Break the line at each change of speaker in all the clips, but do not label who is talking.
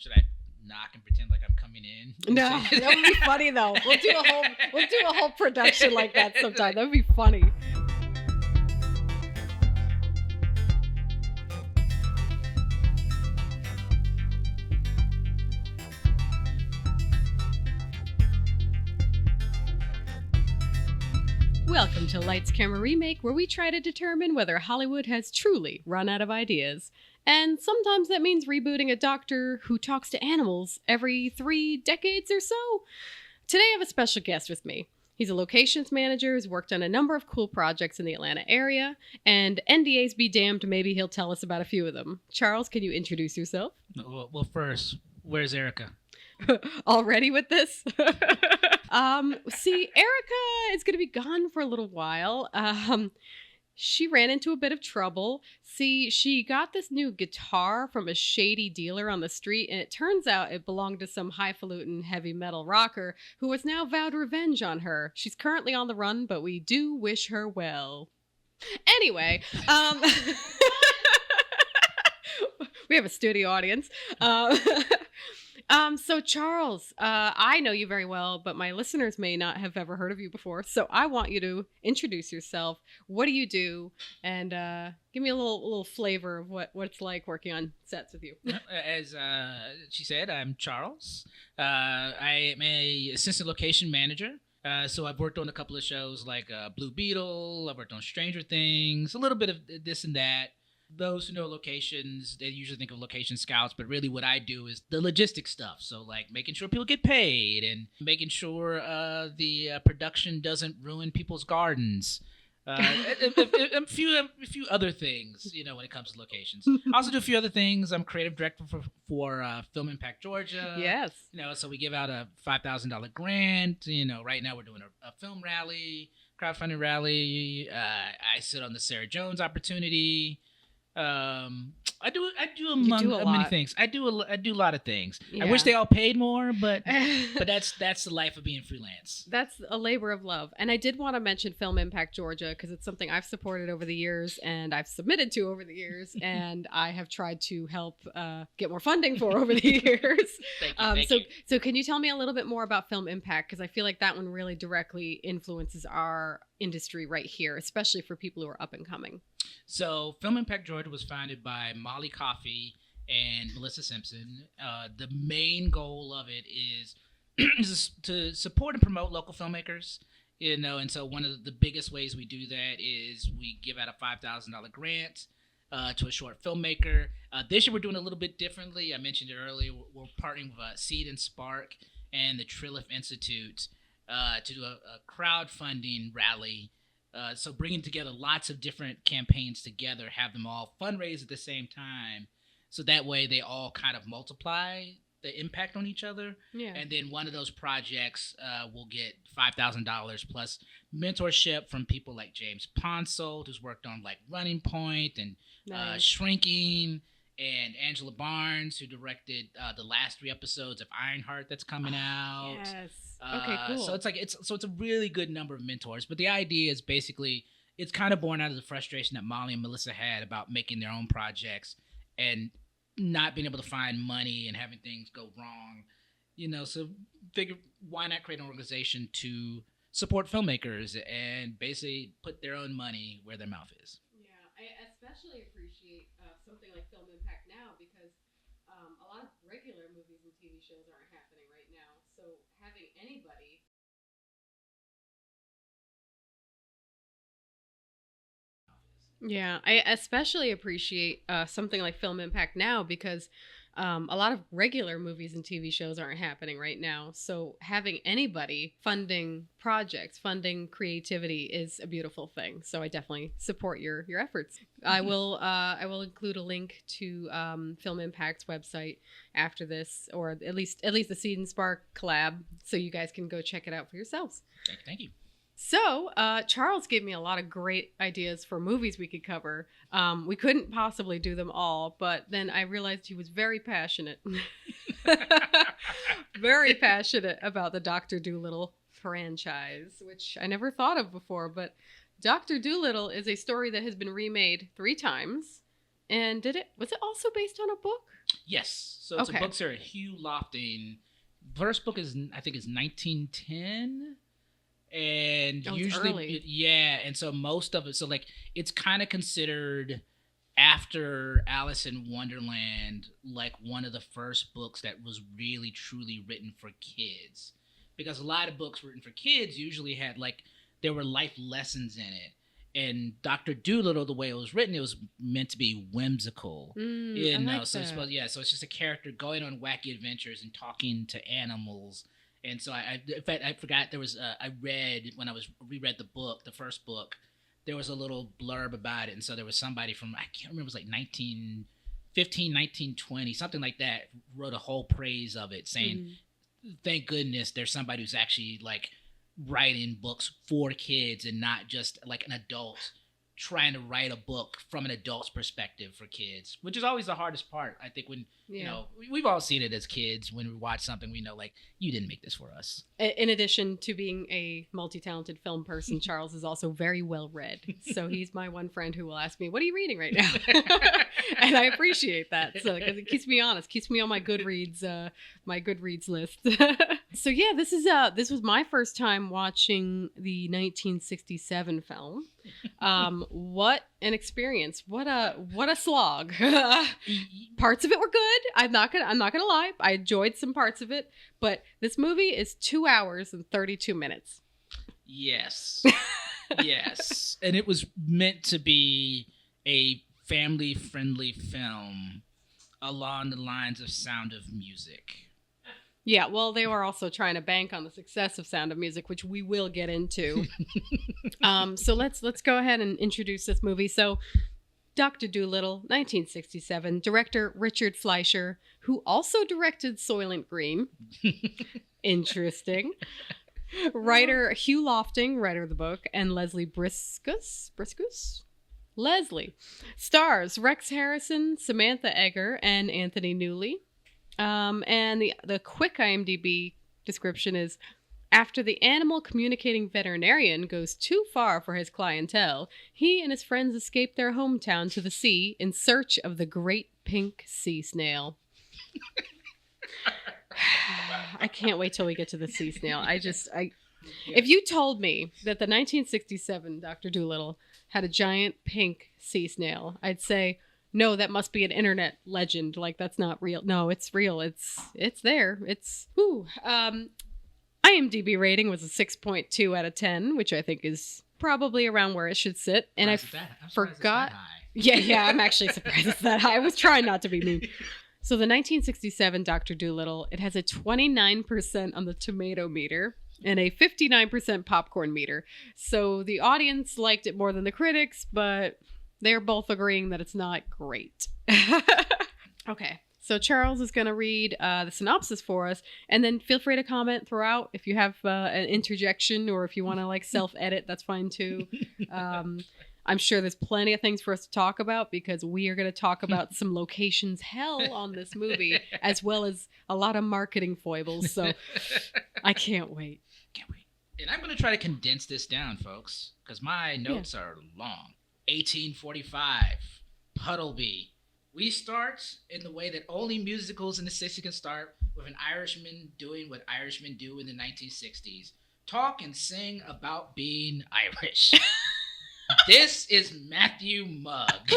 Should I knock and pretend like I'm coming in?
No, that would be funny though. We'll do a whole production like that sometime. That would be funny. Welcome to Lights, Camera, Remake, where we try to determine whether Hollywood has truly run out of ideas. And sometimes that means rebooting a doctor who talks to animals every 3 decades or so. Today I have a special guest with me. He's a locations manager who's worked on a number of cool projects in the Atlanta area, and NDAs be damned, maybe he'll tell us about a few of them. Charles, can you introduce yourself?
Well, first, where's Erica?
Already with this? See, Erica is going to be gone for a little while. She ran into a bit of trouble. See, she got this new guitar from a shady dealer on the street, and it turns out it belonged to some highfalutin heavy metal rocker who has now vowed revenge on her. She's currently on the run, but we do wish her well. Anyway, we have a studio audience. So Charles, I know you very well, but my listeners may not have ever heard of you before. So I want you to introduce yourself. What do you do? And give me a little flavor of what it's like working on sets with you.
As she said, I'm Charles. I am a assistant location manager. So I've worked on a couple of shows like Blue Beetle. I've worked on Stranger Things, a little bit of this and that. Those who know locations, they usually think of location scouts, but really what I do is the logistics stuff. So like making sure people get paid and making sure the production doesn't ruin people's gardens. A few other things, when it comes to locations. I also do a few other things. I'm creative director for Film Impact Georgia.
Yes.
So we give out a $5,000 grant. Right now we're doing a film rally, crowdfunding rally. I sit on the Sarah Jones opportunity. I do many things. I do a lot of things. Yeah. I wish they all paid more, but that's the life of being freelance.
That's a labor of love. And I did want to mention Film Impact Georgia because it's something I've supported over the years and I've submitted to over the years and I have tried to help get more funding for over the years.
Thank you.
So can you tell me a little bit more about Film Impact? Because I feel like that one really directly influences our industry right here, especially for people who are up and coming.
So Film Impact Georgia was founded by Molly Coffey and Melissa Simpson. The main goal of it is to support and promote local filmmakers, and so one of the biggest ways we do that is we give out a $5,000 grant to a short filmmaker. This year we're doing a little bit differently. I mentioned it earlier. We're partnering with Seed and Spark and the Trilliff Institute to do a crowdfunding rally. So bringing together lots of different campaigns together, have them all fundraise at the same time. So that way they all kind of multiply the impact on each other. Yeah. And then one of those projects will get $5,000 plus mentorship from people like James Ponsold, who's worked on like Running Point and Shrinking, and Angela Barnes, who directed the last 3 episodes of Ironheart that's coming out.
Yes. Okay, cool.
So it's a really good number of mentors. But the idea is basically it's kind of born out of the frustration that Molly and Melissa had about making their own projects and not being able to find money and having things go wrong. So figure why not create an organization to support filmmakers and basically put their own money where their mouth is.
Yeah, I especially appreciate something like Film Impact now because a lot of regular movies and TV shows aren't happening right now. So having anybody I especially appreciate something like Film Impact now because a lot of regular movies and TV shows aren't happening right now. So having anybody funding projects, funding creativity is a beautiful thing. So I definitely support your efforts. I will include a link to Film Impact's website after this, or at least the Seed and Spark collab, so you guys can go check it out for yourselves.
Thank you.
So, Charles gave me a lot of great ideas for movies we could cover. We couldn't possibly do them all, but then I realized he was very passionate. Very passionate about the Dr. Dolittle franchise, which I never thought of before. But Dr. Dolittle is a story that has been remade 3 times. And was it also based on a book?
Yes. So it's a book series. Hugh Lofting. First book I think is 1910. And usually, and so most of it, so like it's kind of considered after Alice in Wonderland, like one of the first books that was really truly written for kids, because a lot of books written for kids usually had like there were life lessons in it. And Dr. Dolittle, the way it was written, it was meant to be whimsical.
I like
so
that.
so it's just a character going on wacky adventures and talking to animals. And so in fact, I forgot there was, I read, when I reread the book, the first book, there was a little blurb about it. And so there was somebody from, I can't remember, it was like 1915, 1920, something like that, wrote a whole praise of it saying, thank goodness there's somebody who's actually like writing books for kids and not just like an adult trying to write a book from an adult's perspective for kids, which is always the hardest part. I think when, you know, we've all seen it as kids. When we watch something, we know, like, you didn't make this for us. In
addition to being a multi-talented film person, Charles is also very well read. So he's my one friend who will ask me, what are you reading right now? And I appreciate that. So, because it keeps me honest, keeps me on my Goodreads list. So yeah, this was my first time watching the 1967 film. What an experience. What a slog. Parts of it were good. I'm not gonna lie. I enjoyed some parts of it, but this movie is 2 hours and 32 minutes.
Yes. Yes. And it was meant to be a family-friendly film along the lines of Sound of Music.
Yeah, well, they were also trying to bank on the success of Sound of Music, which we will get into. So let's go ahead and introduce this movie. So, Dr. Dolittle, 1967, director Richard Fleischer, who also directed Soylent Green. Interesting. Writer Hugh Lofting, writer of the book, and Leslie Briskus. Leslie. Stars Rex Harrison, Samantha Eggar, and Anthony Newley. And the quick IMDb description is, after the animal communicating veterinarian goes too far for his clientele, he and his friends escape their hometown to the sea in search of the Great Pink Sea Snail. I can't wait till we get to the sea snail. If you told me that the 1967 Dr. Dolittle had a giant pink sea snail, I'd say, no, that must be an internet legend. Like, that's not real. No, it's real. It's there. It's, whew. IMDb rating was a 6.2 out of 10, which I think is probably around where it should sit. And I forgot. Yeah, I'm actually surprised it's that high. I was trying not to be mean. So the 1967 Dr. Dolittle, it has a 29% on the tomato meter and a 59% popcorn meter. So the audience liked it more than the critics, but they're both agreeing that it's not great. Okay, so Charles is going to read the synopsis for us, and then feel free to comment throughout if you have an interjection, or if you want to like self-edit, that's fine too. I'm sure there's plenty of things for us to talk about, because we are going to talk about some locations hell on this movie, as well as a lot of marketing foibles. So I can't wait.
And I'm going to try to condense this down, folks, because my notes are long. 1845, Puddleby. We start in the way that only musicals in the 60s can start, with an Irishman doing what Irishmen do in the 1960s. Talk and sing about being Irish. This is Matthew Mugg.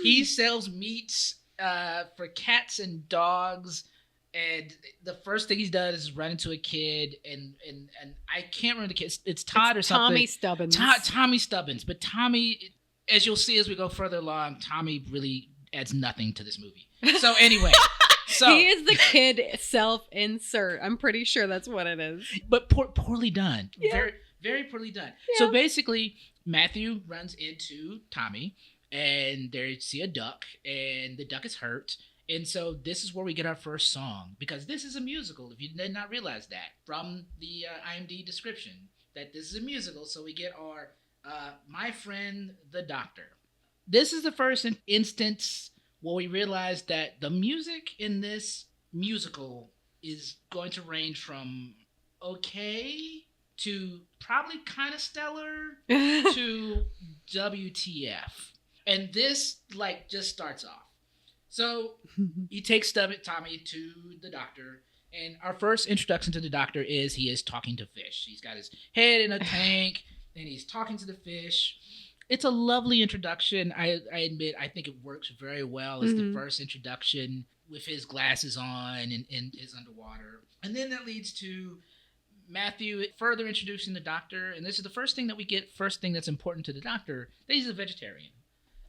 He sells meat for cats and dogs, and the first thing he does is run into a kid, and I can't remember the kid. It's Todd or something.
Tommy Stubbins.
Tommy Stubbins. But Tommy, as you'll see as we go further along, Tommy really adds nothing to this movie. So anyway.
He is the kid self-insert. I'm pretty sure that's what it is.
But poorly done. Yeah. Very, very poorly done. Yeah. So basically, Matthew runs into Tommy, and they see a duck, and the duck is hurt. And so this is where we get our first song, because this is a musical, if you did not realize that, from the IMDb description, that this is a musical. So we get our My Friend the Doctor. This is the first instance where we realize that the music in this musical is going to range from okay to probably kind of stellar to WTF. And this like just starts off. So he takes Tommy to the doctor, and our first introduction to the doctor is he is talking to fish. He's got his head in a tank, and he's talking to the fish. It's a lovely introduction. I admit, I think it works very well as the first introduction with his glasses on and his underwater. And then that leads to Matthew further introducing the doctor. And this is the first thing that we get, first thing that's important to the doctor, that he's a vegetarian.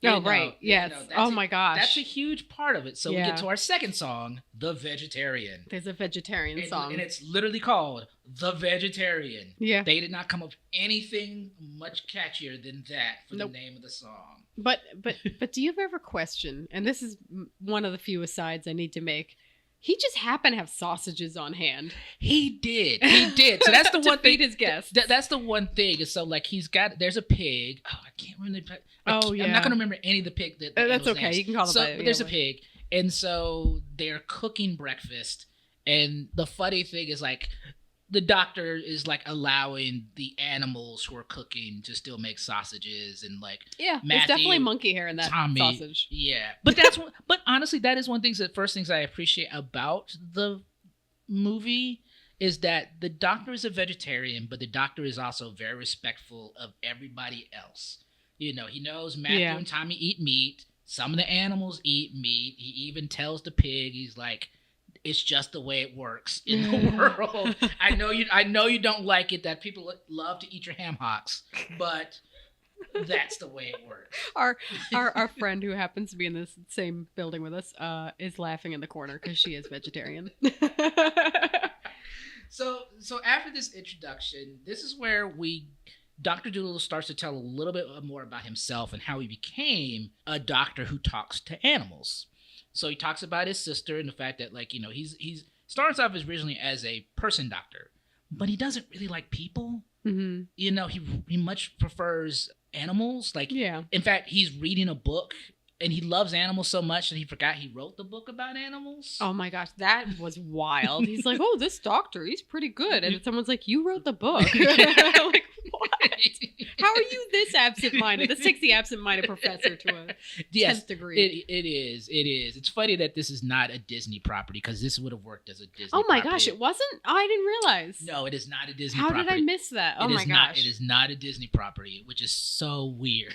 Right. Yes. Oh my gosh.
That's a huge part of it. So we get to our second song, The Vegetarian.
There's a vegetarian song.
And it's literally called The Vegetarian.
Yeah.
They did not come up with anything much catchier than that for the name of the song.
But do you ever question, and this is one of the few asides I need to make, he just happened to have sausages on hand.
He did. So that's the one thing.
Feed his guests.
That's the one thing. So like there's a pig. Oh, I can't remember. I'm not going to remember any of the pig.
That's okay.
Names.
You can call them by it.
But there's a pig. And so they're cooking breakfast. And the funny thing is like, the doctor is like allowing the animals who are cooking to still make sausages and like
there's
Matthew,
definitely monkey hair in that
Tommy,
sausage.
Yeah, but but honestly, that is one thing. The first things I appreciate about the movie is that the doctor is a vegetarian, but the doctor is also very respectful of everybody else. You know, he knows Matthew and Tommy eat meat. Some of the animals eat meat. He even tells the pig, he's like, it's just the way it works in the world. I know you don't like it, that people love to eat your ham hocks, but that's the way it works.
Our friend who happens to be in this same building with us is laughing in the corner because she is vegetarian.
So after this introduction, this is where Dr. Dolittle starts to tell a little bit more about himself and how he became a doctor who talks to animals. So he talks about his sister and the fact that, like, you know, he's starts off originally as a person doctor, but he doesn't really like people. Mm-hmm. You know, he much prefers animals. Like, in fact, he's reading a book and he loves animals so much that he forgot he wrote the book about animals.
Oh my gosh, that was wild. He's like, oh, this doctor, he's pretty good. And someone's like, you wrote the book. Like, what? How are you this absent-minded? This takes the absent-minded professor to a 10th degree.
It is. It's funny that this is not a Disney property, because this would have worked as a Disney
property. Oh my
property.
gosh, it wasn't? Oh, I didn't realize.
No, it is not a Disney
How
property.
How did I miss that? Oh my gosh.
It is not a Disney property, which is so weird.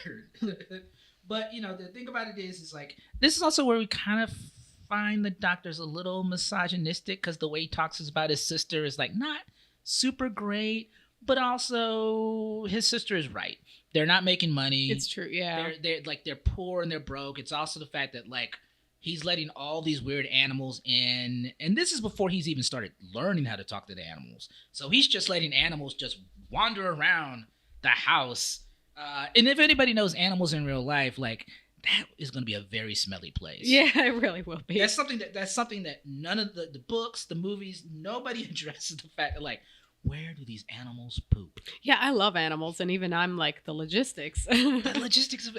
But, you know, the thing about it is like, this is also where we kind of find the doctor's a little misogynistic, because the way he talks about his sister is like not super great, but also his sister is right. They're not making money.
It's true, yeah.
They're poor and they're broke. It's also the fact that like he's letting all these weird animals in, and this is before he's even started learning how to talk to the animals. So he's just letting animals just wander around the house. And if anybody knows animals in real life, like, that is going to be a very smelly place.
Yeah, it really will be.
That's something that none of the books, the movies, nobody addresses the fact that, like, where do these animals poop?
Yeah, I love animals, and even I'm like the logistics.
The logistics of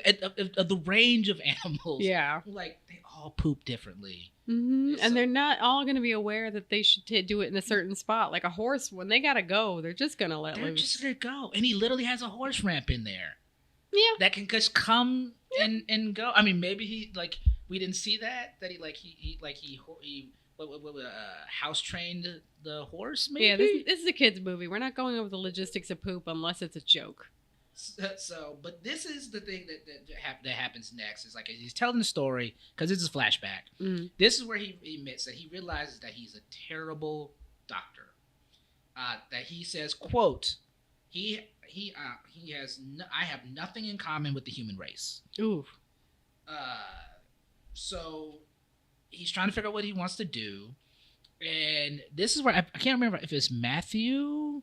the range of animals.
Yeah.
Like, they all poop differently.
Mm-hmm. And they're not all going to be aware that they should do it in a certain spot. Like a horse, when they got to go, they're just going to let loose.
They're just going to go. And he literally has a horse ramp in there.
Yeah.
That can just come and go. I mean, maybe he, like, we didn't see that he house trained the horse, maybe?
Yeah, this is a kid's movie. We're not going over the logistics of poop unless it's a joke.
So, but this is the thing that happens next. Is like, he's telling the story, because it's a flashback. Mm. This is where he admits that he realizes that he's a terrible doctor. That he says, quote, I have nothing in common with the human race.
Ooh.
So he's trying to figure out what he wants to do. And this is where I can't remember if it's Matthew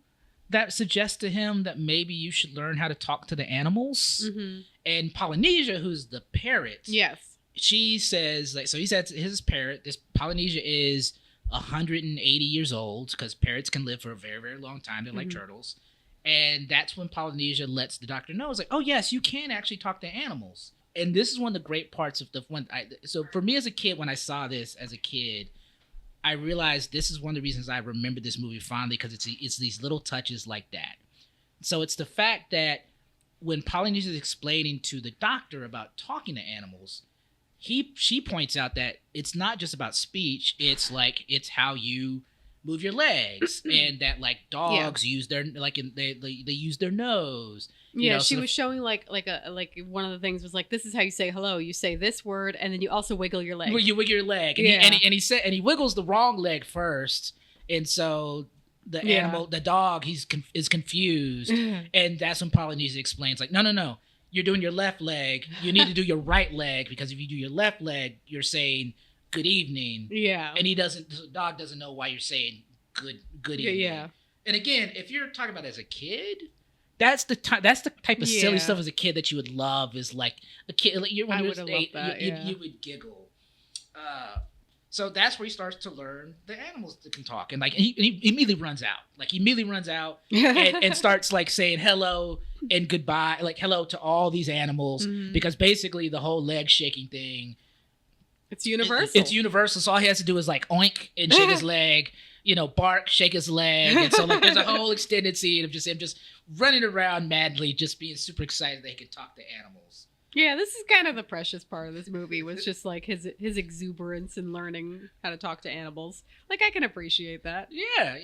that suggests to him that maybe you should learn how to talk to the animals. Mm-hmm. And Polynesia, who's the parrot.
Yes.
She says, like, so he said his parrot, this Polynesia is 180 years old, because parrots can live for a very, very long time. They're like turtles. And that's when Polynesia lets the doctor know, it's like, oh yes, you can actually talk to animals. And this is one of the great parts of so for me as a kid, when I saw this as a kid, I realized this is one of the reasons I remember this movie fondly, because it's these little touches like that. So it's the fact that when Polynesia is explaining to the doctor about talking to animals, she points out that it's not just about speech. It's how you move your legs, and that like dogs use their they use their nose.
Yeah, she was showing like one of the things was like, this is how you say hello. You say this word, and then you also wiggle your leg.
Well, you wiggle your leg, and he wiggles the wrong leg first, and so the animal, the dog, is confused, and that's when Polynesia explains like, no, you're doing your left leg. You need to do your right leg, because if you do your left leg, you're saying good evening. Yeah, and the dog doesn't know why you're saying good evening. Yeah, and again, if you're talking about as a kid. That's the type of silly stuff as a kid that you would love. Is like a kid. Like I would have loved that. You would giggle. So that's where he starts to learn the animals that can talk, and like he immediately runs out. Like he immediately runs out and starts like saying hello and goodbye, like hello to all these animals, because basically the whole leg shaking thing.
It's universal.
It's universal. So all he has to do is like oink and shake his leg. Bark, shake his leg, and so like there's a whole extended scene of just him just running around madly, just being super excited that he can talk to animals.
Yeah, this is kind of the precious part of this movie, was just like his exuberance in learning how to talk to animals. Like I can appreciate that.
Yeah,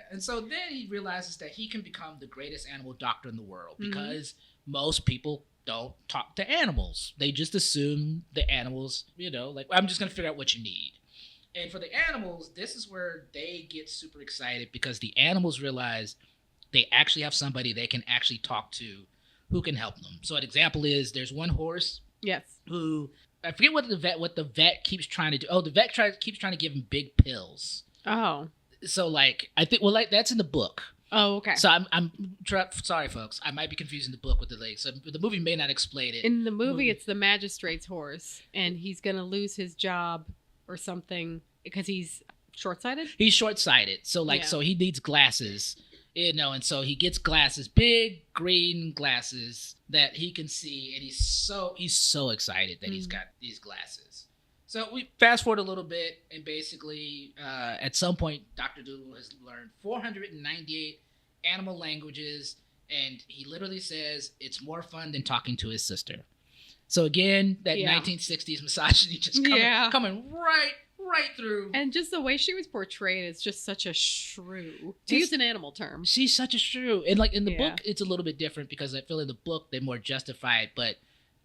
and so then he realizes that he can become the greatest animal doctor in the world, because most people don't talk to animals. They just assume the animals, like I'm just gonna figure out what you need. And for the animals, this is where they get super excited, because the animals realize they actually have somebody they can actually talk to who can help them. So an example is there's one horse who, I forget what the vet keeps trying to do. Oh, the vet keeps trying to give him big pills. Oh. So like, I think, that's in the book.
Oh, okay.
So I'm sorry, folks. I might be confusing the book with the legs. So the movie may not explain it.
In the movie, it's the magistrate's horse, and he's going to lose his job or something because he's short-sighted.
He's short-sighted. So so he needs glasses, and so he gets glasses, big green glasses that he can see, and he's so excited that he's got these glasses. So we fast forward a little bit, and basically at some point, Dr. Dolittle has learned 498 animal languages, and he literally says it's more fun than talking to his sister. So again, that 1960s misogyny just coming right through.
And just the way she was portrayed is just such a shrew, to use an animal term.
She's such a shrew. And like in the book, it's a little bit different, because I feel in the book they more justify it. But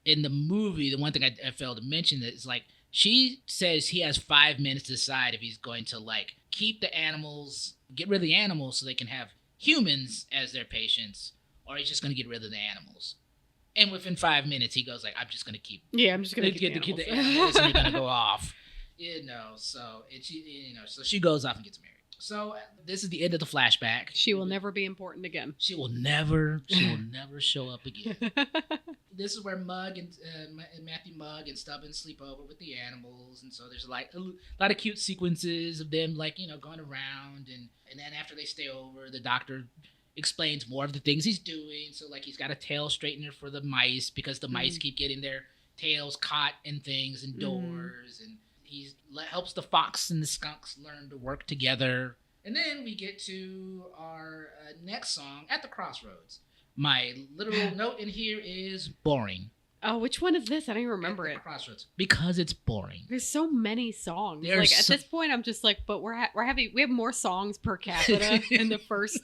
in the movie, the one thing I failed to mention is like she says he has 5 minutes to decide if he's going to like keep the animals, get rid of the animals so they can have humans as their patients, or he's just going to get rid of the animals. And within 5 minutes, he goes like, "I'm just going to keep."
Yeah, I'm just going to
keep the animals, and you're going to go off. So so she goes off and gets married. So this is the end of the flashback.
She will never be important again.
She will never show up again. This is where Mug and Matthew Mug and Stubbins sleep over with the animals, and so there's like a lot of cute sequences of them like going around, and then after they stay over, the doctor explains more of the things he's doing. So like he's got a tail straightener for the mice, because the mice keep getting their tails caught in things and doors, and he helps the fox and the skunks learn to work together. And then we get to our next song, At the Crossroads. My literal note in here is boring.
Oh, which one is this? I don't even remember it.
Crossroads. Because it's boring.
There's so many songs. At this point, I'm just like, but we have more songs per capita in the first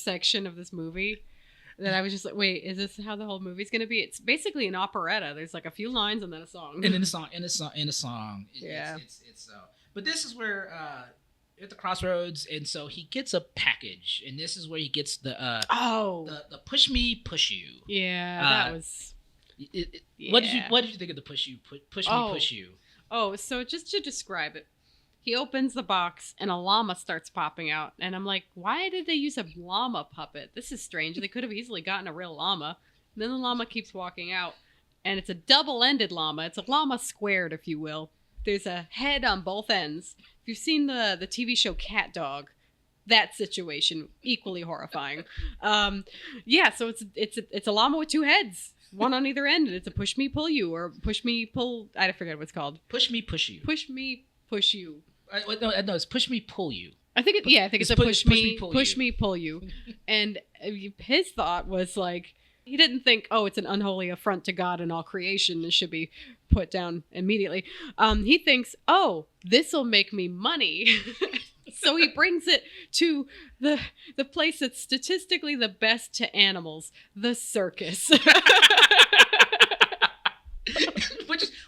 section of this movie. That I was just like, wait, is this how the whole movie's going to be? It's basically an operetta. There's like a few lines and then a song.
And then a song. It's so. But this is where at the crossroads, and so he gets a package, and this is where he gets the push me, push you.
Yeah, that was.
What did you think of the push me, push you?
Oh, so just to describe it. He opens the box and a llama starts popping out. And I'm like, why did they use a llama puppet? This is strange. They could have easily gotten a real llama. And then the llama keeps walking out. And it's a double-ended llama. It's a llama squared, if you will. There's a head on both ends. If you've seen the TV show Cat Dog, that situation, equally horrifying. So it's a llama with two heads. One on either end. And it's a push me, pull you. Or push me, pull... I forget what it's called.
Push me, push you.
Push me, push you.
No, it's push me, pull you.
I think it's a push me, pull you. And his thought was like, He didn't think, oh, it's an unholy affront to God and all creation and should be put down immediately. He thinks, oh, this'll make me money. So he brings it to the place that's statistically the best to animals, the circus.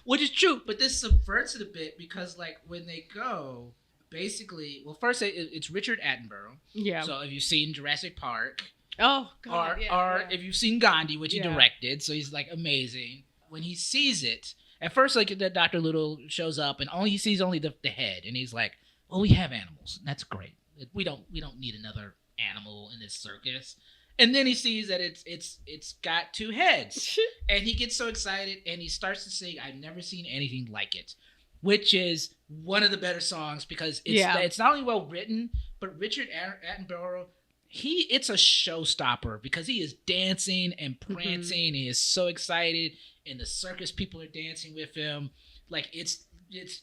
which is true, but this subverts it a bit because like when they go, basically, well, first it's Richard Attenborough.
Yeah.
So if you've seen Jurassic Park,
oh God,
or if you've seen Gandhi, which he directed, so he's like amazing. When he sees it, at first like the Dr. Little shows up and he sees only the head, and he's like, "Well, we have animals. That's great. We don't need another animal in this circus." And then he sees that it's got two heads, and he gets so excited, and he starts to sing "I've Never Seen Anything Like It," which is one of the better songs because it's not only well written, but Richard Attenborough, it's a showstopper because he is dancing and prancing. He is so excited, and the circus people are dancing with him. Like it's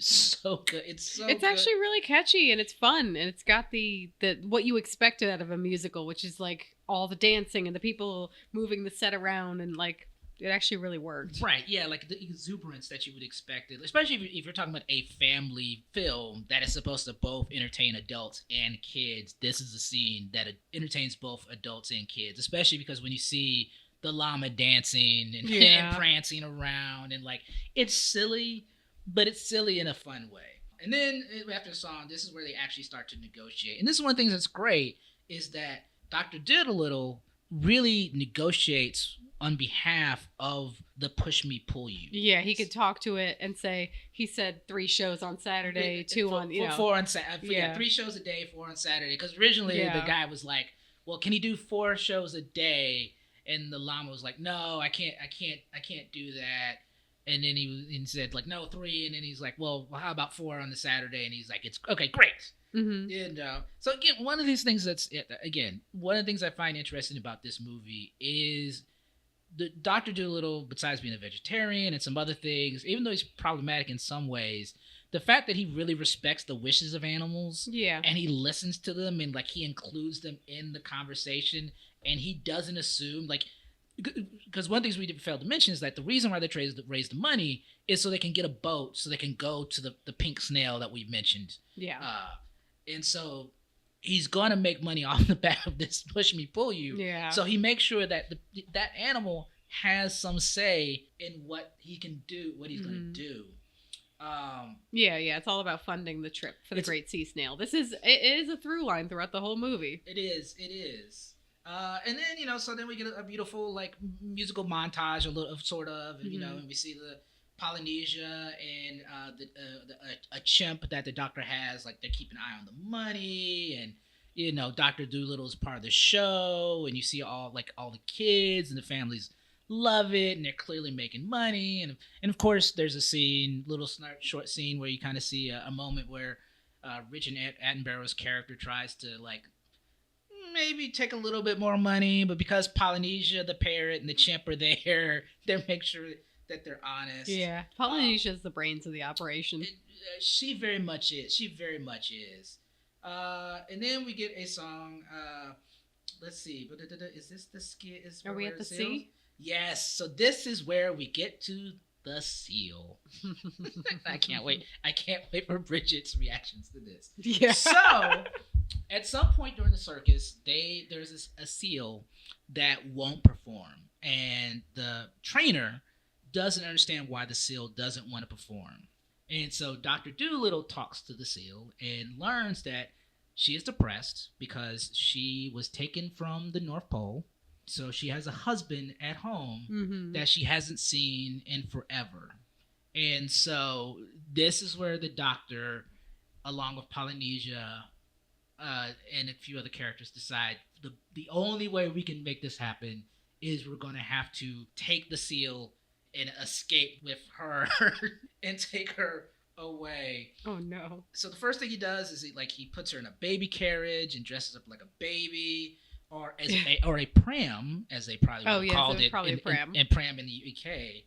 so good. It's good.
Actually really catchy, and it's fun, and it's got the what you expected out of a musical, which is like all the dancing and the people moving the set around, and like it actually really worked.
Right, yeah, like the exuberance that you would expect, especially if you're talking about a family film that is supposed to both entertain adults and kids. This is a scene that entertains both adults and kids, especially because when you see the llama dancing and prancing around, and like it's silly, but it's silly in a fun way. And then after the song, this is where they actually start to negotiate. And this is one of the things that's great, is that Dr. Dolittle really negotiates on behalf of the push me pull you.
Yeah, he could talk to it and say, he said 3 shows on Saturday, 2 on,
4 on Saturday. 3 shows a day, 4 on Saturday. Because originally the guy was like, well, can he do 4 shows a day? And the llama was like, no, I can't do that. And then he said like, no, 3. And then he's like, well, how about 4 on the Saturday? And he's like, it's okay, great. And so again, one of the things I find interesting about this movie is the Dr. Dolittle, besides being a vegetarian and some other things, even though he's problematic in some ways, the fact that he really respects the wishes of animals, and he listens to them, and like he includes them in the conversation, and he doesn't assume, like, because one of the things we failed to mention is that the reason why they raise the money is so they can get a boat, so they can go to the pink snail that we mentioned. And so he's gonna make money off the back of this push me pull you. So he makes sure that that animal has some say in what he can do, what he's gonna do.
It's all about funding the trip for the Great Sea Snail. It is a through line throughout the whole movie. It is. And then, so then we get a beautiful, like, musical montage, and we see the Polynesia and a chimp that the doctor has, like, they're keeping an eye on the money, and, Dr. Dolittle is part of the show, and you see all the kids and the families love it, and they're clearly making money, and of course, there's a short scene where you kind of see a moment where Richard Attenborough's character tries to, like, maybe take a little bit more money, but because Polynesia, the parrot, and the chimp are there, they make sure that they're honest. Yeah, Polynesia's the brains of the operation.
She very much is. And then we get a song. Let's see. Is this the skit?
Are we at the sea?
Yes. So this is where we get to the seal. I can't wait. For Bridget's reactions to this.
Yeah.
So, at some point during the circus, there's a seal that won't perform, and the trainer doesn't understand why the seal doesn't want to perform. And so Dr. Dolittle talks to the seal and learns that she is depressed because she was taken from the North Pole. So she has a husband at home that she hasn't seen in forever. And so this is where the doctor, along with Polynesia and a few other characters, decide the only way we can make this happen is we're going to have to take the seal and escape with her and take her away.
Oh no.
So the first thing he does is he puts her in a baby carriage and dresses up like a baby, or a pram, as they probably would have called it.
Probably a pram.
And pram in the UK.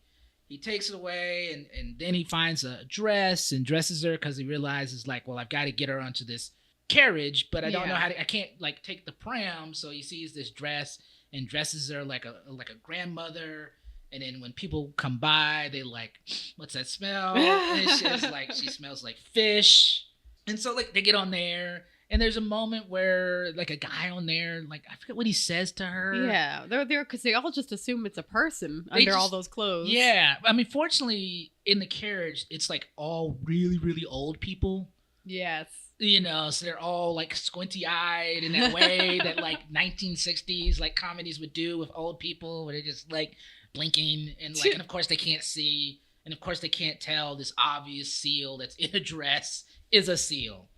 He takes it away, and then he finds a dress and dresses her because he realizes, like, well, I've got to get her onto this carriage, but I don't know how to, I can't, like, take the pram. So he sees this dress and dresses her like a grandmother. And then when people come by, they like, what's that smell? And she's like, she smells like fish. And so like they get on there, and there's a moment where like a guy on there, like I forget what he says to her.
Yeah, they're there because they all just assume it's a person under all those clothes.
Yeah, I mean, fortunately in the carriage, it's like all really, really old people.
Yes.
You know, so they're all like squinty eyed in that way that like 1960s like comedies would do with old people, where they're just like blinking and like, and of course they can't see, and of course they can't tell this obvious seal that's in a dress is a seal.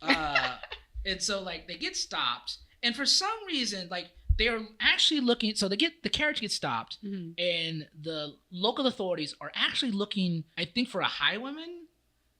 And so like they get stopped, and for some reason like they're actually looking, so the carriage gets stopped, and the local authorities are actually looking, I think, for a highwayman.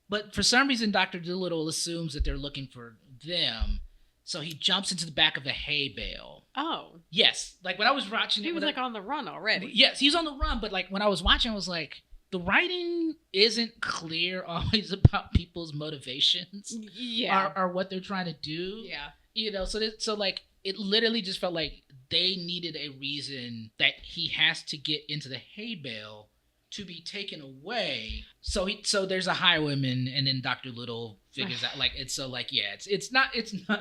But for some reason, Dr. Dolittle assumes that they're looking for them. So he jumps into the back of the hay bale.
Oh.
Yes. Like when I was watching it.
He was like on the run already.
Yes, he was on the run. But like when I was watching, I was like, the writing isn't clear always about people's motivations.
Yeah.
Or what they're trying to do.
Yeah.
You know, so like it literally just felt like they needed a reason that he has to get into the hay bale to be taken away. So there's a highwayman, and then Dr. Little figures out like it's so like yeah, it's not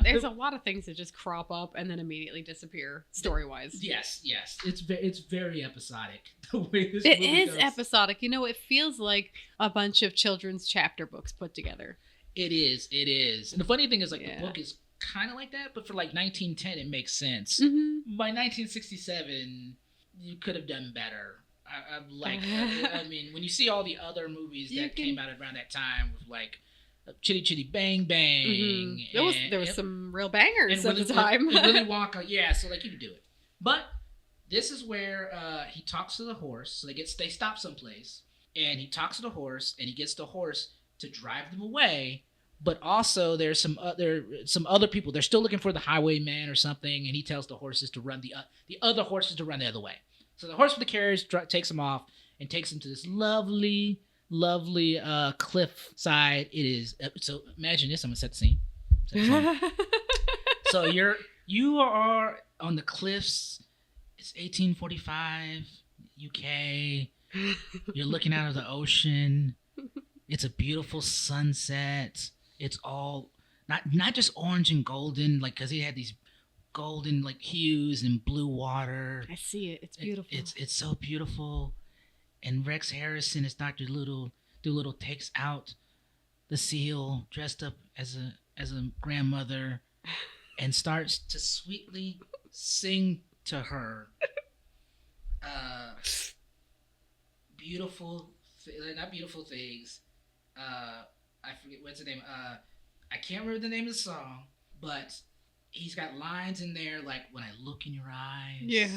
there's a lot of things that just crop up and then immediately disappear story wise.
Yes, it's very episodic the way this
it
movie
is
goes.
Episodic. You know, it feels like a bunch of children's chapter books put together.
It is. And the funny thing is like the book is kind of like that, but for like 1910 it makes sense. By 1967 you could have done better. I mean, when you see all the other movies that came out around that time with like Chitty Chitty Bang Bang,
there was some real bangers at the time.
And Willy Wonka, yeah. So like you could do it, but this is where he talks to the horse. So they stop someplace, and he talks to the horse, and he gets the horse to drive them away. But also there's some other people. They're still looking for the highwayman or something, and he tells the horses to run the other horses to run the other way. So the horse with the carriage takes him off and takes him to this lovely cliff side. It is so. Imagine this. I'm gonna set the scene. So you are on the cliffs. It's 1845 UK. You're looking out of the ocean. It's a beautiful sunset. It's all not just orange and golden, like because he had these golden like hues and blue water.
I see it. It's beautiful.
It's so beautiful. And Rex Harrison as Dr. Dolittle takes out the seal dressed up as a grandmother and starts to sweetly sing to her. Not beautiful things. I forget what's the name. I can't remember the name of the song, but he's got lines in there like, when I look in your eyes.
Yeah.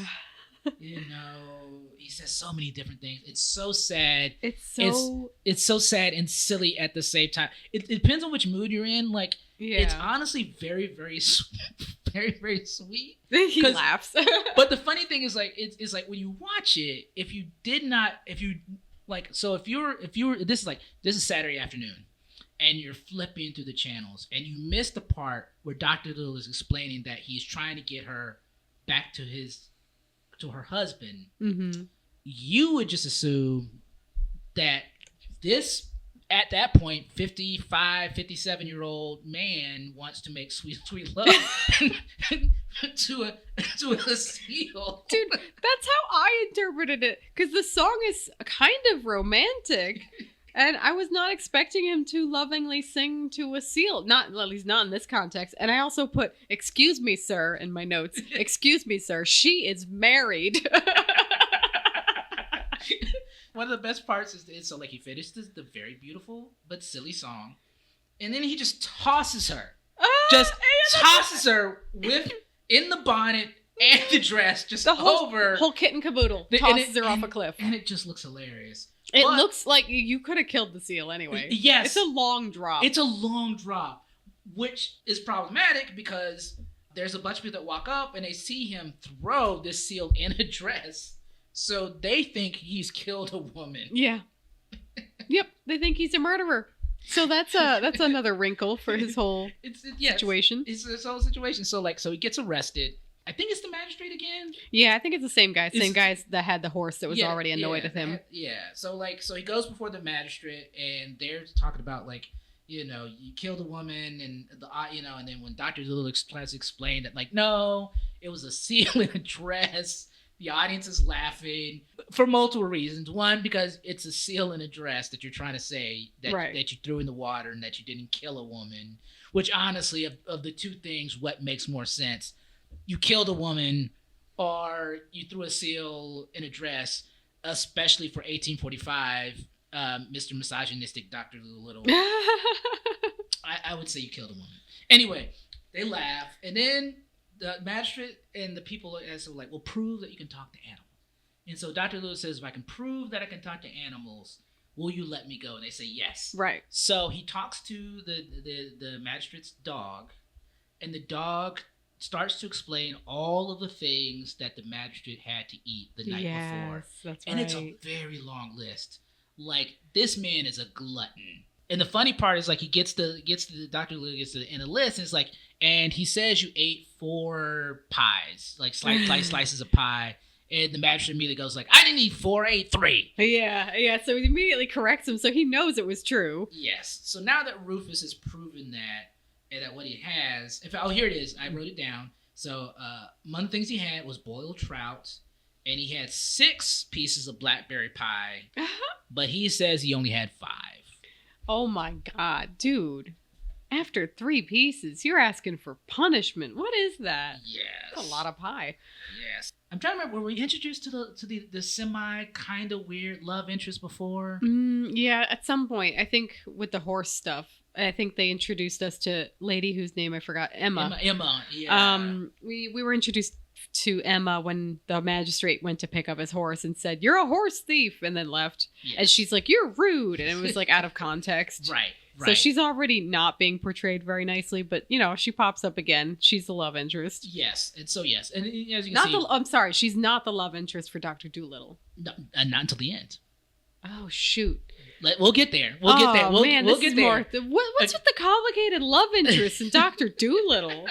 You know, he says so many different things. It's so sad.
It's
so sad and silly at the same time. It depends on which mood you're in. Like, it's honestly very, very, very, very sweet.
He laughs.
But the funny thing is, like, it's like when you watch it, if you this is Saturday afternoon, and you're flipping through the channels, and you miss the part where Dr. Little is explaining that he's trying to get her back to her husband, you would just assume that this, at that point, 55, 57-year-old man wants to make sweet, sweet love to a seal.
Dude, that's how I interpreted it, because the song is kind of romantic. And I was not expecting him to lovingly sing to a seal. At least not in this context. And I also put, "Excuse me, sir," in my notes. "Excuse me, sir. She is married."
One of the best parts is so like he finished the very beautiful but silly song, and then he just tosses her. Tosses her in the bonnet and the dress, just
the
over.
Whole kit and caboodle. Tosses her off a cliff.
And it just looks hilarious.
It looks like you could have killed the seal anyway.
Yes.
It's a long drop.
It's a long drop, which is problematic because there's a bunch of people that walk up and they see him throw this seal in a dress. So they think he's killed a woman.
Yeah. Yep. They think he's a murderer. So that's another wrinkle for his whole situation.
It's his whole situation. So he gets arrested, I think it's the magistrate again.
Yeah, I think it's the same guy. Same guys that had the horse that was already annoyed with him.
So he goes before the magistrate, and they're talking about like, you killed a woman, and and then when Dr. Dolittle tries to explain that, like, no, it was a seal in a dress. The audience is laughing for multiple reasons. One, because it's a seal in a dress that you're trying to say that you threw in the water and that you didn't kill a woman. Which, honestly, of the two things, what makes more sense? You killed a woman, or you threw a seal in a dress, especially for 1845, Mr. Misogynistic Dr. Dolittle. I would say you killed a woman. Anyway, they laugh, and then the magistrate and the people are like, well, prove that you can talk to animals. And so Dr. Dolittle says, if I can prove that I can talk to animals, will you let me go? And they say yes.
Right.
So he talks to the magistrate's dog, and the dog starts to explain all of the things that the magistrate had to eat the night before.
That's
and it's a very long list. Like, this man is a glutton. And the funny part is, like, he gets the Dr. Dolittle gets in a list, and it's like, and he says you ate 4 pies, like slices of pie. And the magistrate immediately goes like, I didn't eat 4, I ate 3.
Yeah. So he immediately corrects him, so he knows it was true.
Yes. So now that Rufus has proven that, and that what he has, here it is. I wrote it down. So one of the things he had was boiled trout, and he had 6 pieces of blackberry pie, but he says he only had 5.
Oh my God, dude. After 3 pieces, you're asking for punishment. What is that?
Yes.
That's a lot of pie.
Yes. I'm trying to remember, were we introduced to the semi kind of weird love interest before?
Yeah, at some point. I think with the horse stuff. I think they introduced us to lady whose name I forgot, Emma.
Emma, yeah.
We were introduced to Emma when the magistrate went to pick up his horse and said, "You're a horse thief," and then left. Yes. And she's like, "You're rude," and it was like out of context.
Right.
So she's already not being portrayed very nicely, but she pops up again. She's the love interest.
Yes, and as you can see,
I'm sorry, she's not the love interest for Dr. Dolittle.
No, not until the end.
Oh shoot.
We'll get there. We'll get there. We'll get there.
What's with the complicated love interest in Dr. Dolittle?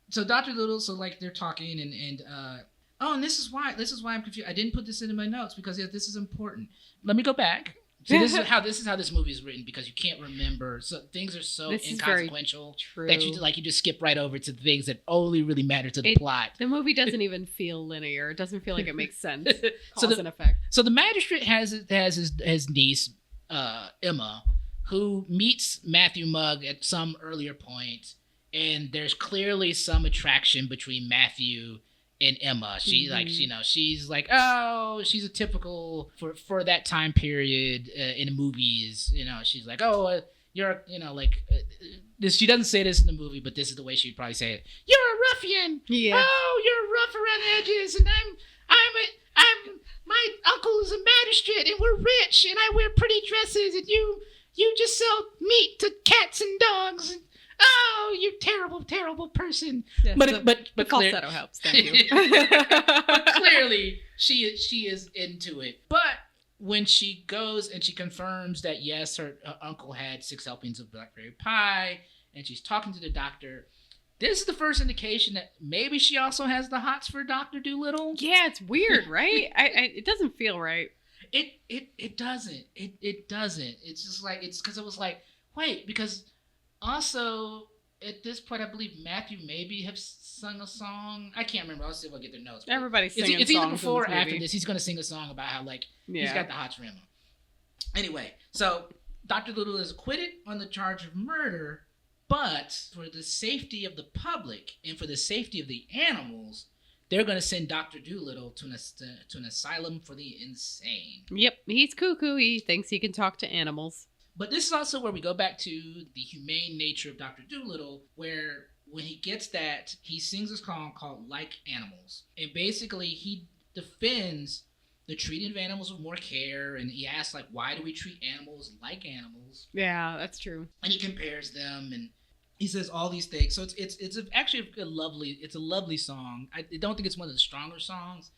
So Dr. Dolittle, they're talking and this is why I'm confused. I didn't put this into my notes because this is important. Let me go back. So this is how this movie is written, because you can't remember. So things are so inconsequential that you just skip right over to things that only really matter to the plot.
The movie doesn't even feel linear. It doesn't feel like it makes sense. Cause and effect.
So the magistrate has his niece, Emma, who meets Matthew Mugg at some earlier point, and there's clearly some attraction between Matthew and Emma. She's like, oh, she's a typical for that time period in the movies. She's like, oh, you're, this. She doesn't say this in the movie, but this is the way she'd probably say it. You're a ruffian. Yeah. Oh, you're rough around the edges, and my uncle is a magistrate, and we're rich, and I wear pretty dresses, and you just sell meat to cats and dogs. And, oh, you terrible, terrible person. Yes, but
falsetto helps. Thank you.
But clearly, she is into it. But when she goes and she confirms that yes, her uncle had 6 helpings of blackberry pie, and she's talking to the doctor, this is the first indication that maybe she also has the hots for Dr. Dolittle.
Yeah, it's weird, right? It doesn't feel right.
It doesn't. It doesn't. It's just like it's because it was like wait because. Also, at this point, I believe Matthew maybe have sung a song. I can't remember. I'll see if I get their notes.
Everybody's singing songs.
It's either before or after this. He's going to sing a song about how he's got the hots for Emma. Anyway, so Dr. Dolittle is acquitted on the charge of murder, but for the safety of the public and for the safety of the animals, they're going to send Dr. Dolittle to an asylum for the insane.
Yep, he's cuckoo. He thinks he can talk to animals.
But this is also where we go back to the humane nature of Dr. Dolittle, where when he gets that, he sings a song called Like Animals. And basically, he defends the treating of animals with more care, and he asks, why do we treat animals like animals?
Yeah, that's true.
And he compares them, and he says all these things. So it's actually a lovely song. I don't think it's one of the stronger songs,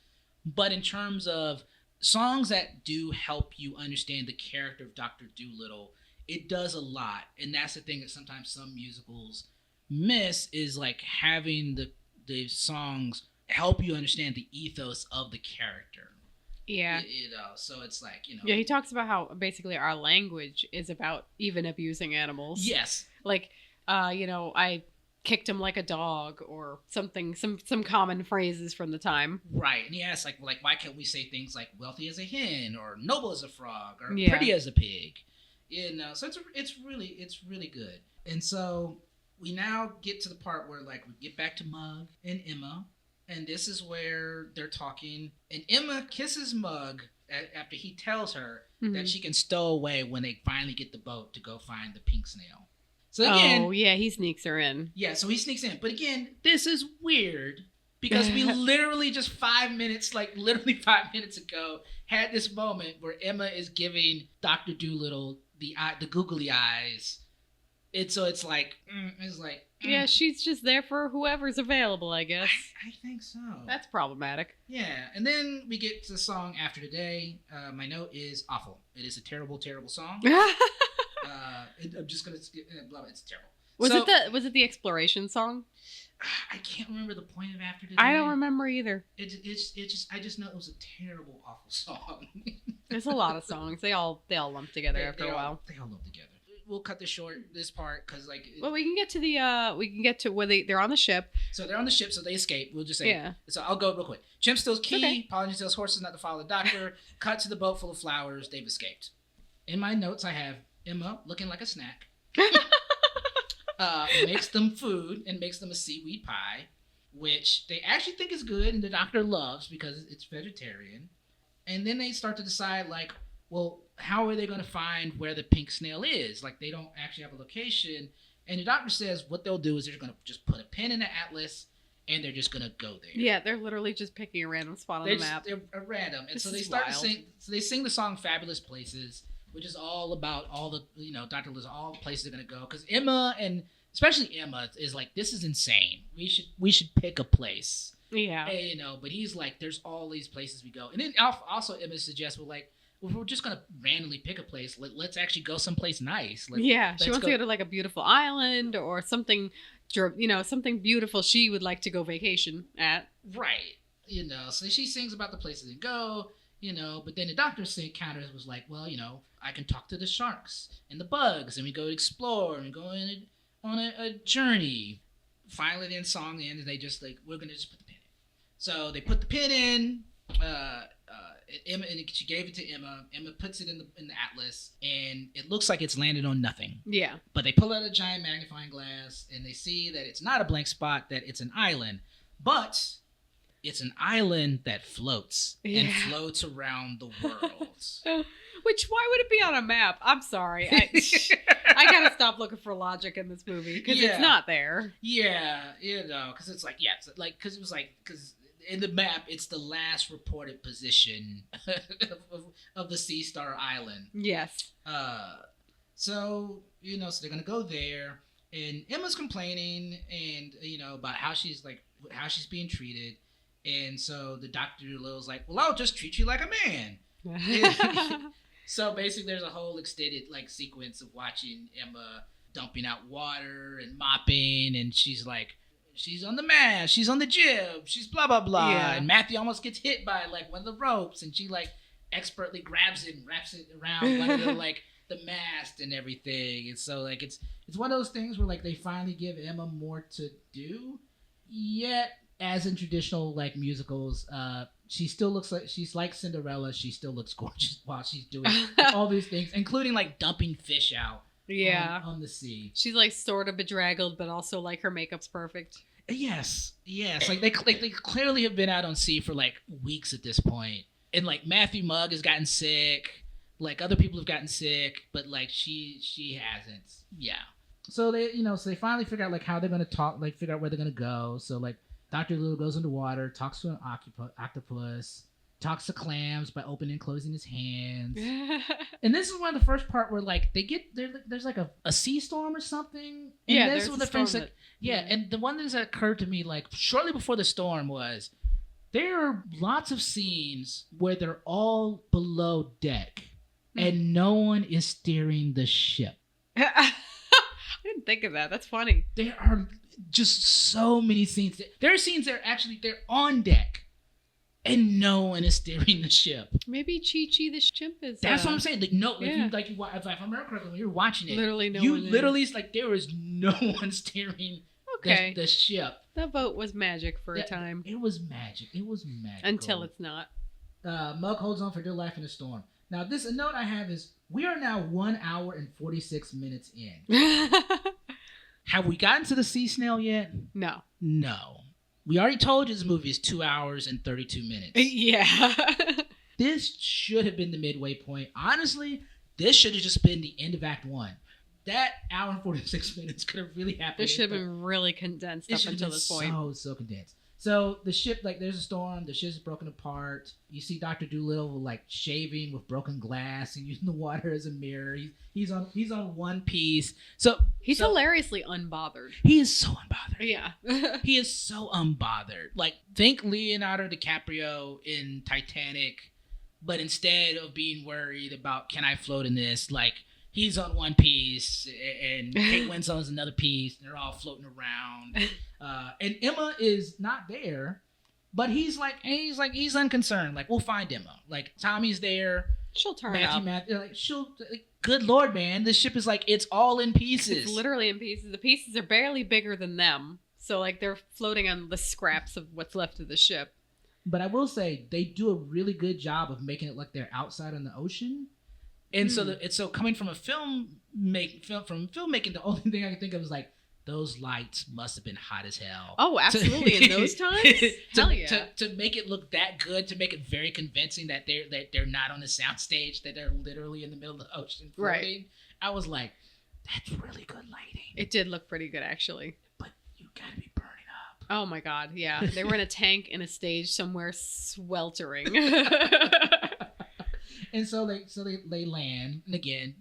but in terms of songs that do help you understand the character of Dr. Dolittle, it does a lot. And that's the thing that sometimes some musicals miss is having the the songs help you understand the ethos of the character.
Yeah.
So it's like,
Yeah, he talks about how basically our language is about even abusing animals.
Yes.
Like, I kicked him like a dog or something, some common phrases from the time.
Right. And he asks, like why can't we say things like wealthy as a hen or noble as a frog or
Yeah.
pretty as a pig? So it's really good. And so we now get to the part where like we get back to Mug and Emma. And this is where they're talking. And Emma kisses Mug after he tells her that she can stow away when they finally get the boat to go find the pink snail. So again,
he sneaks her in.
Yeah, so he sneaks in. But again, this is weird because we literally just 5 minutes ago, had this moment where Emma is giving Dr. Dolittle the googly eyes. It's like.
Yeah, she's just there for whoever's available, I guess.
I think so.
That's problematic.
Yeah, and then we get to the song After Today. My note is awful. It is a terrible, terrible song. I'm just gonna blah. It's terrible.
Was it the exploration song?
I can't remember the point of After Today.
I don't remember either.
I just know it was a terrible, awful song.
There's a lot of songs. They all lump together after a while.
They all lump together. We'll cut this short, this part, because like.
Well, we can get to where they're on the ship.
So they're on the ship, so they escape. We'll just say.
Yeah.
So I'll go real quick. Chimp steals key.
Okay.
Polynesian steals horses not to follow the doctor. Cut to the boat full of flowers. They've escaped. In my notes, I have Emma looking like a snack. Makes them food and makes them a seaweed pie, which they actually think is good and the doctor loves because it's vegetarian. And then they start to decide, like, well, how are they going to find where the pink snail is? Like, they don't actually have a location. And the doctor says what they'll do is they're going to just put a pin in the atlas and they're just going to go there.
Yeah, they're literally just picking a random spot on the map.
They're random. And
This
so they
is
start
wild.
to sing. So they sing the song Fabulous Places, which is all about all the, Dr. Liz, all the places they're going to go. Because Emma, and especially Emma, is like, this is insane. We should pick a place.
Yeah.
And, but he's like, there's all these places we go. And then also Emma suggests, well, if we're just going to randomly pick a place, let's actually go someplace nice.
She wants to go to like a beautiful island or something, something beautiful she would like to go vacation at.
Right. So she sings about the places they go, but then the doctor counters was like, well, I can talk to the sharks and the bugs and we go explore and go on a journey. Finally, then song ends and they just like, we're going to just put the pin in. So they put the pin in, Emma, and she gave it to Emma. Emma puts it in the atlas, and it looks like it's landed on nothing.
Yeah.
But they pull out a giant magnifying glass, and they see that it's not a blank spot, that it's an island. But it's an island that floats and floats around the world.
Which, why would it be on a map? I'm sorry. I gotta stop looking for logic in this movie, because it's not there.
Yeah, because it's like, because in the map, it's the last reported position of the Sea Star Island.
Yes.
So they're going to go there. And Emma's complaining and, about how she's being treated. And so the Dr. Little's like, well, I'll just treat you like a man. So basically there's a whole extended sequence of watching Emma dumping out water and mopping. And she's like, she's on the mast, she's on the jib, she's blah, blah, blah. Yeah. And Matthew almost gets hit by one of the ropes, and she expertly grabs it and wraps it around one of the mast and everything. And so it's one of those things where they finally give Emma more to do. Yet, as in traditional musicals, she still looks like she's like Cinderella. She still looks gorgeous while she's doing all these things, including dumping fish out.
Yeah.
On the sea. She's
sort of bedraggled, but also her makeup's perfect.
Yes. They clearly have been out on sea for weeks at this point. And Matthew Mugg has gotten sick. Other people have gotten sick, but she hasn't. Yeah. So they finally figure out how they're gonna talk, figure out where they're gonna go. So Dr. Little goes underwater, talks to an octopus, talks to clams by opening and closing his hands. And this is one of the first part where there's a sea storm or something. And this is the things and the one thing that occurred to me shortly before the storm was there are lots of scenes where they're all below deck and no one is steering the ship.
think of that. That's funny.
There are just so many scenes. There are scenes that are actually, they're on deck and no one is steering the ship.
Maybe Chi-Chi the chimp is...
That's what I'm saying. Like, no,
yeah.
if I remember correctly, when you were watching it,
literally no
you
one
literally, it's like, there was no one steering the ship.
That boat was magic for a time.
It was magic. It was magical.
Until it's not.
Mug holds on for dear life in a storm. Now, a note I have is, we are now 1 hour and 46 minutes in. Have we gotten to the sea snail yet?
No.
No. We already told you this movie is 2 hours and 32 minutes.
Yeah.
This should have been the midway point. Honestly, this should have just been the end of Act 1. That hour and 46 minutes could have really happened.
This should have been really condensed up until this point.
So condensed. So the ship, like, there's a storm. The ship's broken apart. You see Dr. Dolittle, like, shaving with broken glass and using the water as a mirror. He's on one piece. So
he's hilariously unbothered.
He is so unbothered.
Yeah.
He is so unbothered. Like, think Leonardo DiCaprio in Titanic, but instead of being worried about, can I float in this, like, he's on one piece and Kate Winslet's another piece and they're all floating around. And Emma is not there, but he's unconcerned. Like, we'll find Emma. Like, Tommy's there.
She'll turn up.
Good Lord, man. This ship is like, it's all in pieces.
It's literally in pieces. The pieces are barely bigger than them. So, like, they're floating on the scraps of what's left of the ship.
But I will say, they do a really good job of making it like they're outside on the ocean. And so coming from filmmaking, the only thing I can think of is like, those lights must have been hot as hell.
Oh, absolutely. In those times? Hell yeah.
To make it look that good, to make it very convincing that they're not on a soundstage, that they're literally in the middle of the ocean floating. Right. I was like, that's really good lighting.
It did look pretty good, actually.
But you gotta be burning up.
Oh my God, yeah. They were in a tank in a stage somewhere sweltering.
And so they land, and again,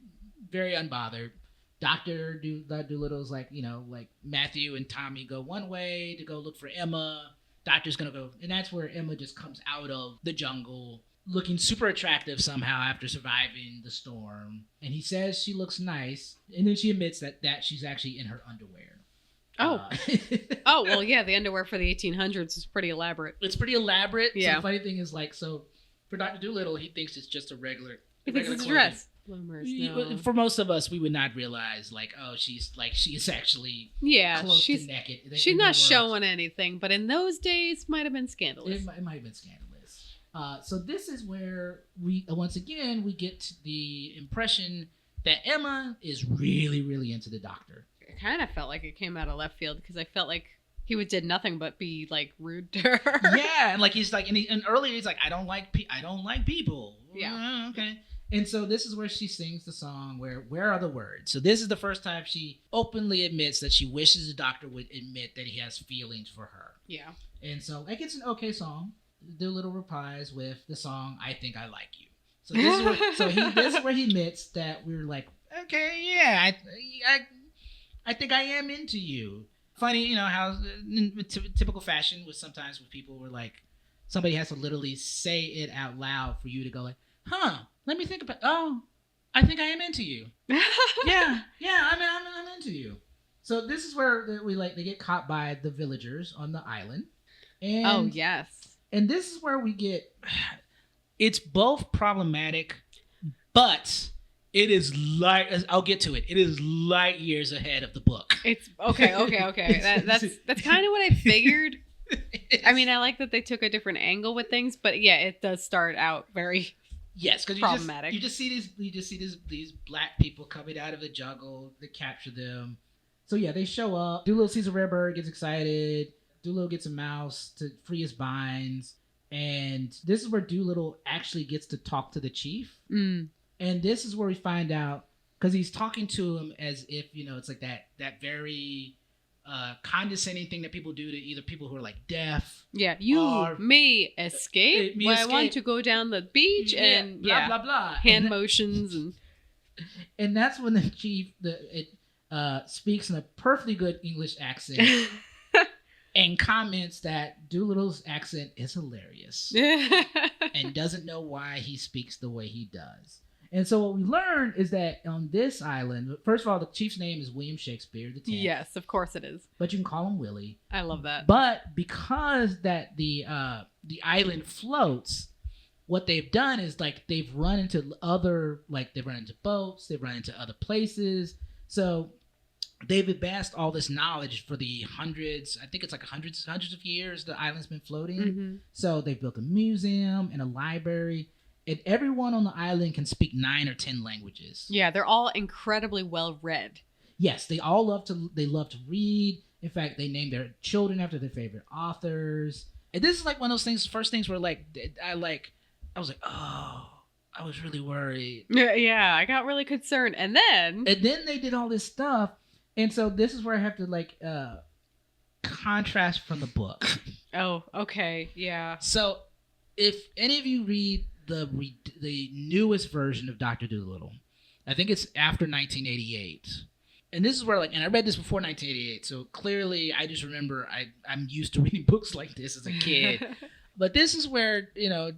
very unbothered. Dr. Doolittle's like, like Matthew and Tommy go one way to go look for Emma. Doctor's gonna go, and that's where Emma just comes out of the jungle looking super attractive somehow after surviving the storm. And he says she looks nice, and then she admits that she's actually in her underwear.
Oh. Oh, well, yeah, the underwear for the 1800s is pretty elaborate.
It's pretty elaborate.
Yeah.
So the funny thing is, like, so for Dr. Dolittle, he thinks it's just a regular
it's a dress. Bloomers, no.
For most of us, we would not realize, like, oh, she is actually close to naked.
She's not showing anything, but in those days, might have been scandalous.
It might have been scandalous. So this is where we get the impression that Emma is really, really into the doctor.
It kind of felt like it came out of left field because I felt like he did nothing but be like rude to her.
Yeah, and like he's like, and earlier he's like, I don't like people.
Yeah.
Okay. And so this is where she sings the song Where Are the Words? So this is the first time she openly admits that she wishes the doctor would admit that he has feelings for her.
Yeah.
And so, like, it's an okay song. Dolittle replies with the song I Think I Like You. So this is where he admits that we're like, okay, yeah, I think I am into you. Funny, how in typical fashion sometimes with people where like somebody has to literally say it out loud for you to go like, huh, let me think about, oh, I think I am into you. yeah, I'm into you. So this is where they get caught by the villagers on the island. And,
oh, yes.
And this is where we get, it's both problematic, but it is I'll get to it. It is light years ahead of the book. It's okay.
That's kind of what I figured. I mean, I like that they took a different angle with things, but yeah, it does start out very
because
problematic.
You just see these black people coming out of the jungle. They capture them. So yeah, they show up. Dolittle sees a rare bird, gets excited. Dolittle gets a mouse to free his binds, and this is where Dolittle actually gets to talk to the chief.
Mm.
And this is where we find out, because he's talking to him as if, it's like that very condescending thing that people do to either people who are like deaf.
Yeah, you may escape. I want to go down the beach and
blah, blah.
Hand motions.
And that's when the chief speaks in a perfectly good English accent and comments that Dolittle's accent is hilarious and doesn't know why he speaks the way he does. And so what we learned is that on this island, first of all, the chief's name is William Shakespeare the 10th.
Yes, of course it is.
But you can call him Willie.
I love that.
But because that the island floats, what they've done is like they've run into boats, they've run into other places. So they've advanced all this knowledge for the hundreds of years the island's been floating.
Mm-hmm.
So they've built a museum and a library, and everyone on the island can speak 9 or 10 languages.
Yeah, they're all incredibly well read.
Yes, they love to read. In fact, they name their children after their favorite authors. And this is like one of those first things where I was like, oh, I was really worried.
Yeah, I got really concerned. And then
they did all this stuff. And so this is where I have to contrast from the book.
Oh, okay. Yeah.
So if any of you read the newest version of Dr. Dolittle, I think it's after 1988. And this is where and I read this before 1988. So clearly I just remember I'm used to reading books like this as a kid. But this is where,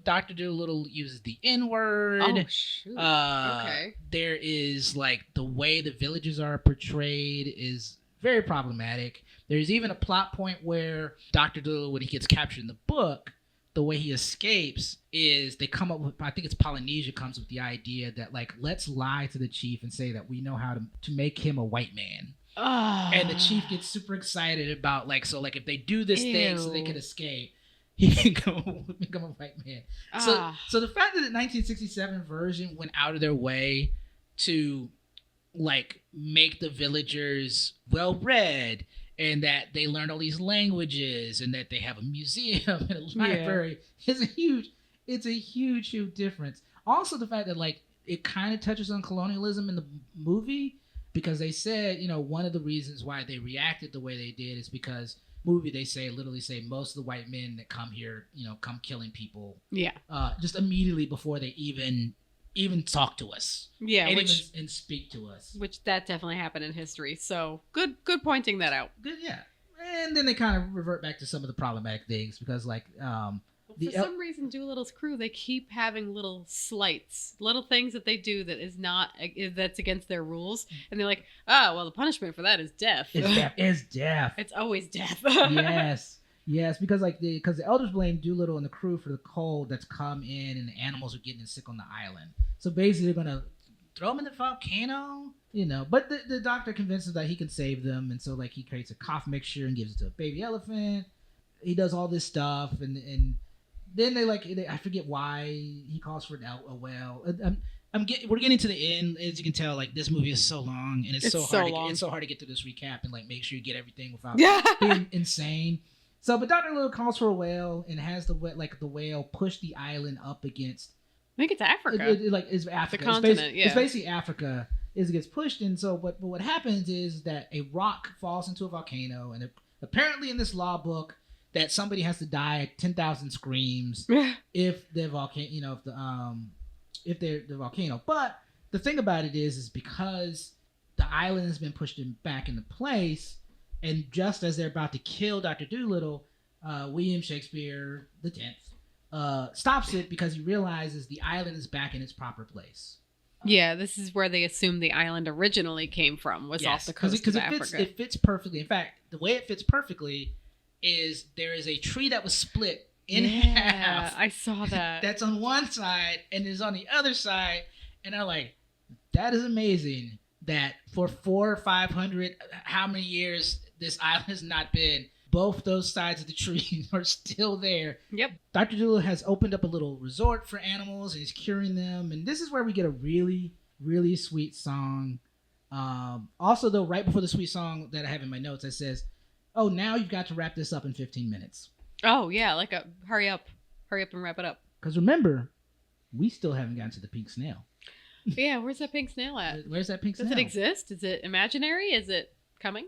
Dr. Dolittle uses the N-word.
Oh, shoot. Okay.
There is, the way the villagers are portrayed is very problematic. There's even a plot point where Dr. Dolittle, when he gets captured in the book, the way he escapes is they come up with, I think it's Polynesia comes with the idea that, let's lie to the chief and say that we know how to make him a white man.
Oh.
And the chief gets super excited about, if they do this thing so they can escape, he can become a white man. So the fact that the 1967 version went out of their way to make the villagers well read and that they learned all these languages and that they have a museum and a library is a huge difference. Also the fact that it kind of touches on colonialism in the movie, because they said, one of the reasons why they reacted the way they did is because movie they literally say most of the white men that come here come killing people just immediately before they even talk to us and speak to us,
which that definitely happened in history. So good pointing that out.
Good. And then they kind of revert back to some of the problematic things because
for some reason, Doolittle's crew, they keep having little slights, little things that they do that that's against their rules. And they're like, the punishment for that is death.
It's death.
It's always death.
Yes, because the elders blame Doolittle and the crew for the cold that's come in and the animals are getting sick on the island. So basically they're going to throw them in the volcano, But the doctor convinces that he can save them. And so he creates a cough mixture and gives it to a baby elephant. He does all this stuff and then I forget why he calls for a whale. We're getting to the end. As you can tell, this movie is so long, and it's so hard to get through this recap and make sure you get everything without being insane. So, but Dr. Little calls for a whale and has the whale push the island up against.
I think it's Africa.
It's Africa.
The continent.
It's basically Africa. It gets pushed, and so but what happens is that a rock falls into a volcano, and apparently in this law book, that somebody has to die at 10,000 screams if the volcano, if they're the volcano. But the thing about it is because the island has been pushed back into place, and just as they're about to kill Dr. Dolittle, William Shakespeare the 10th stops it because he realizes the island is back in its proper place.
Yeah, this is where they assume the island originally came from, was off the coast of Africa.
It fits perfectly. In fact, the way it fits perfectly is there is a tree that was split in half.
I saw that.
That's on one side and is on the other side. And I'm like, that is amazing that for 400 or 500, how many years this island has not been, both those sides of the tree are still there.
Yep.
Dr. Dolittle has opened up a little resort for animals and he's curing them. And this is where we get a really, really sweet song. Also, though, right before the sweet song that I have in my notes, it says, oh, now you've got to wrap this up in 15 minutes.
Oh, yeah, hurry up and wrap it up.
Because remember, we still haven't gotten to the pink snail.
Yeah, where's that pink snail at?
Where's that pink snail?
Does it exist? Is it imaginary? Is it coming?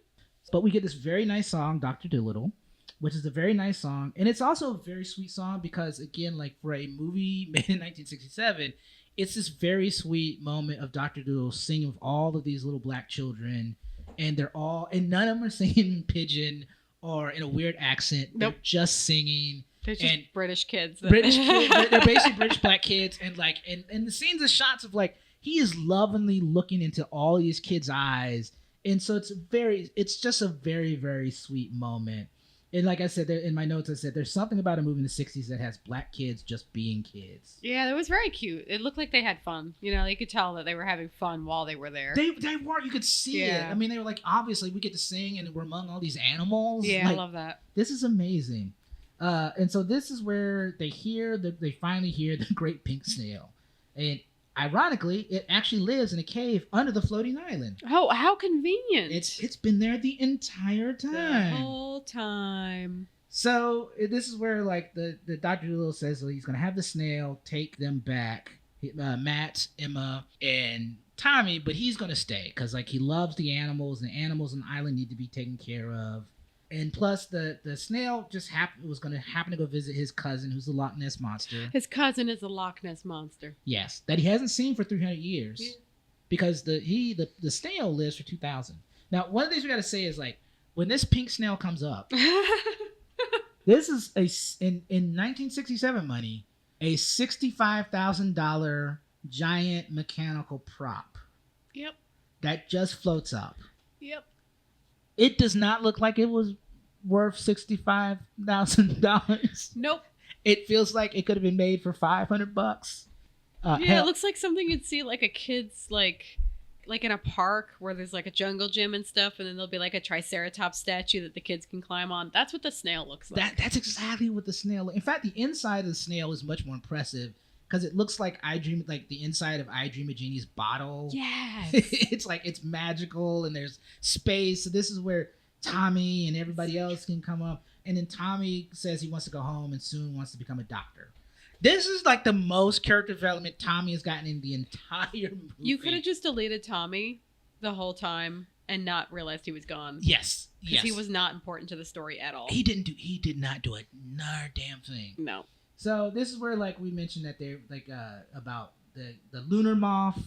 But we get this very nice song, Dr. Dolittle, which is a very nice song. And it's also a very sweet song because, again, for a movie made in 1967, it's this very sweet moment of Dr. Dolittle singing with all of these little black children. And none of them are singing in pidgin or in a weird accent. Nope. They're just singing.
They're just British kids.
British kids. They're basically British black kids. And the scenes and shots of he is lovingly looking into all these kids' eyes. And so it's just a very, very sweet moment. And like I said, in my notes, I said there's something about a movie in the 60s that has black kids just being kids.
Yeah, it was very cute. It looked like they had fun. You know, you could tell that they were having fun while they were there.
They were. You could see it. I mean, they were like, obviously, we get to sing and we're among all these animals.
Yeah,
like,
I love that.
This is amazing. And so this is where they finally hear the Great Pink Snail. And ironically, it actually lives in a cave under the floating island.
Oh, how convenient.
It's been there the entire time.
The whole time.
So this is where like the Dr. Dolittle says he's going to have the snail take them back. Matt, Emma, and Tommy, but he's going to stay because like he loves the animals and the animals on the island need to be taken care of. And plus, the snail just was going to happen to go visit his cousin, who's the Loch Ness Monster.
His cousin is the Loch Ness Monster.
Yes, that he hasn't seen for 300 years.
Yeah.
Because the snail lives for 2,000. Now, one of the things we got to say is, like, when this pink snail comes up, this is, in 1967 money, a $65,000 giant mechanical prop.
Yep.
That just floats up.
Yep.
It does not look like it was worth $65,000.
Nope.
It feels like it could have been made for $500.
Yeah, it looks like something you'd see like a kid's like in a park where there's like a jungle gym and stuff, and then there'll be like a triceratops statue that the kids can climb on. That's what the snail looks like.
That's exactly what the snail. In fact, the inside of the snail is much more impressive because it looks like the inside of I Dream of Jeannie's bottle.
Yes.
It's like it's magical and there's space. So this is where Tommy and everybody else can come up. And then Tommy says he wants to go home and soon wants to become a doctor. This is like the most character development Tommy has gotten in the entire movie.
You could have just deleted Tommy the whole time and not realized he was gone.
Yes.
Because he was not important to the story at all.
He did not do another damn thing.
No.
So this is where like we mentioned that they're like about the lunar moth.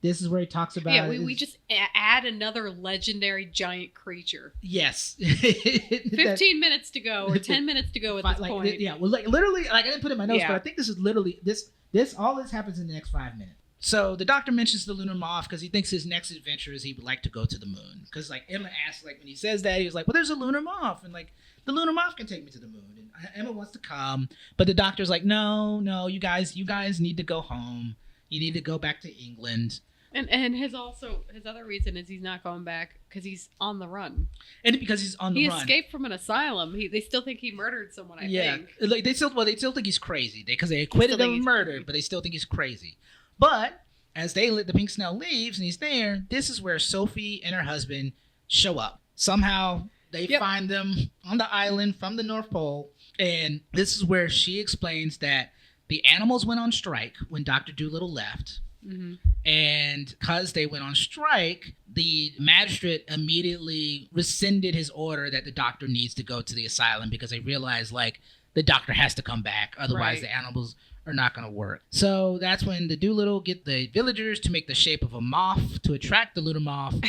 This is where he talks about.
Yeah, we just add another legendary giant creature.
Yes.
15 minutes to go or 10 minutes to go at this point.
Yeah, well, like literally, like I didn't put it in my notes, but I think this is literally this all this happens in the next 5 minutes. So the doctor mentions the lunar moth because he thinks his next adventure is he would like to go to the moon. Because like Emma asked, like when he says that, he was like, "Well, there's a lunar moth," and like the lunar moth can take me to the moon. And Emma wants to come, but the doctor's like, "No, you guys need to go home. You need to go back to England."
And his other reason is he's not going back because he's on the run.
And because he's on the run.
He escaped from an asylum. They still think he murdered someone, I think.
Like they still think he's crazy because they acquitted him of murder, but they still think he's crazy. But as the pink snail leaves and he's there, this is where Sophie and her husband show up. Somehow they find them on the island from the North Pole, and this is where she explains that the animals went on strike when Dr. Dolittle left. Mm-hmm. And because they went on strike, the magistrate immediately rescinded his order that the doctor needs to go to the asylum because they realized like the doctor has to come back. Otherwise, the animals are not going to work. So that's when the Dolittle get the villagers to make the shape of a moth to attract the lunar moth.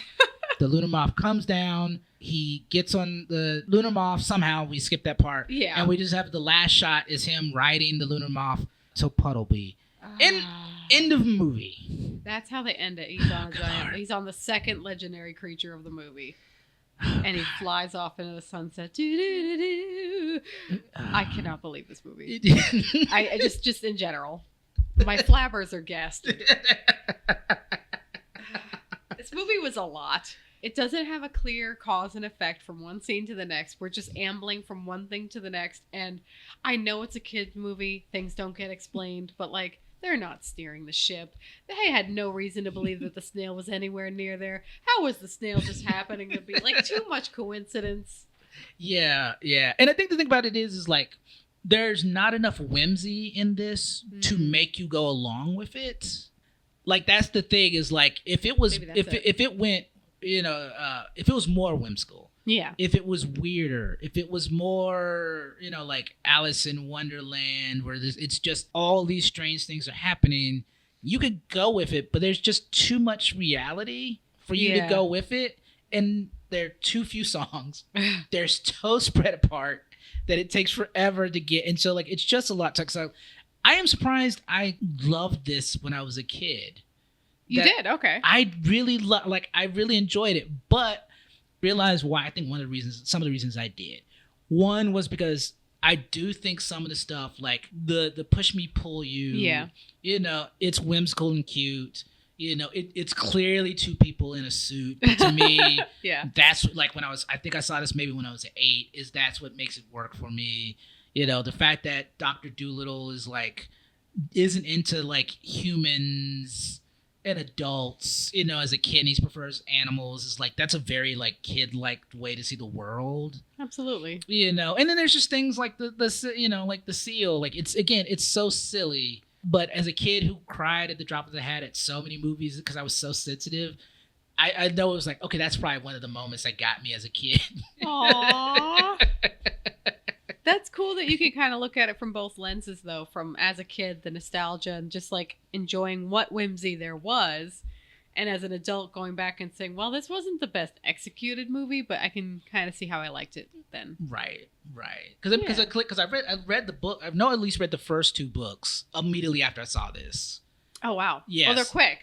The lunar moth comes down. He gets on the lunar moth. Somehow we skip that part. Yeah. And we just have the last shot is him riding the lunar moth to Puddleby. End of movie.
That's how they end it. He's on a giant. He's on the second legendary creature of the movie, and he flies off into the sunset. I cannot believe this movie. I just in general, my flabbers are gassed. This movie was a lot. It doesn't have a clear cause and effect from one scene to the next. We're just ambling from one thing to the next, and I know it's a kid's movie. Things don't get explained, but like. They're not steering the ship. They had no reason to believe that the snail was anywhere near there. How was the snail just happening to be? Like, too much coincidence.
Yeah. And I think the thing about it is like, there's not enough whimsy in this to make you go along with it. Like, that's the thing is like, if it was, if it went, if it was more whimsical.
Yeah.
If it was weirder, if it was more, like Alice in Wonderland, where it's just all these strange things are happening, you could go with it, but there's just too much reality for you to go with it. And there are too few songs. They're so spread apart that it takes forever to get. And so, like, it's just a lot. So I am surprised I loved this when I was a kid.
You did? Okay.
I really I really enjoyed it, but realized why. I think some of the reasons I did. One was because I do think some of the stuff, like the push me pull you, it's whimsical and cute. It's clearly two people in a suit. But to me, that's like when I think I saw this maybe when I was 8. That's what makes it work for me. The fact that Dr. Dolittle isn't into like humans and adults, as a kid, and he prefers animals. Is like that's a very like kid-like way to see the world.
Absolutely.
And then there's just things like the like the seal. Like it's so silly. But as a kid who cried at the drop of the hat at so many movies because I was so sensitive, I know it was like, okay, that's probably one of the moments that got me as a kid.
Aww. That's cool that you can kind of look at it from both lenses, though, from as a kid, the nostalgia and just like enjoying what whimsy there was. And as an adult, going back and saying, well, this wasn't the best executed movie, but I can kind of see how I liked it then.
Right. Because I read the book. I've at least read the first 2 books immediately after I saw this.
Oh, wow.
Yes.
Oh, they're quick.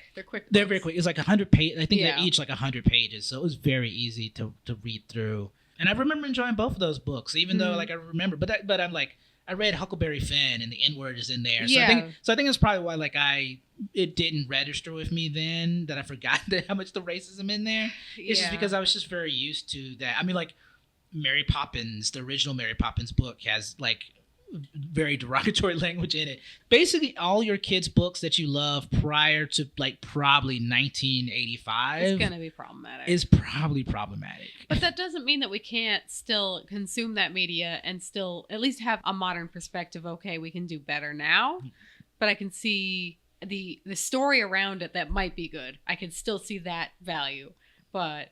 They're very quick. It's like 100 pages. I think they're each like 100 pages. So it was very easy to read through. And I remember enjoying both of those books, even though like I remember, but I'm like, I read Huckleberry Finn and the N-word is in there. So I think that's probably why it didn't register with me then, that I forgot how much the racism in there. It's just because I was just very used to that. I mean, like Mary Poppins, the original Mary Poppins book has like very derogatory language in it. Basically, all your kids' books that you love prior to like probably 1985
is going to be problematic.
Is probably problematic.
But that doesn't mean that we can't still consume that media and still at least have a modern perspective. Okay, we can do better now, but I can see the story around it that might be good. I can still see that value, but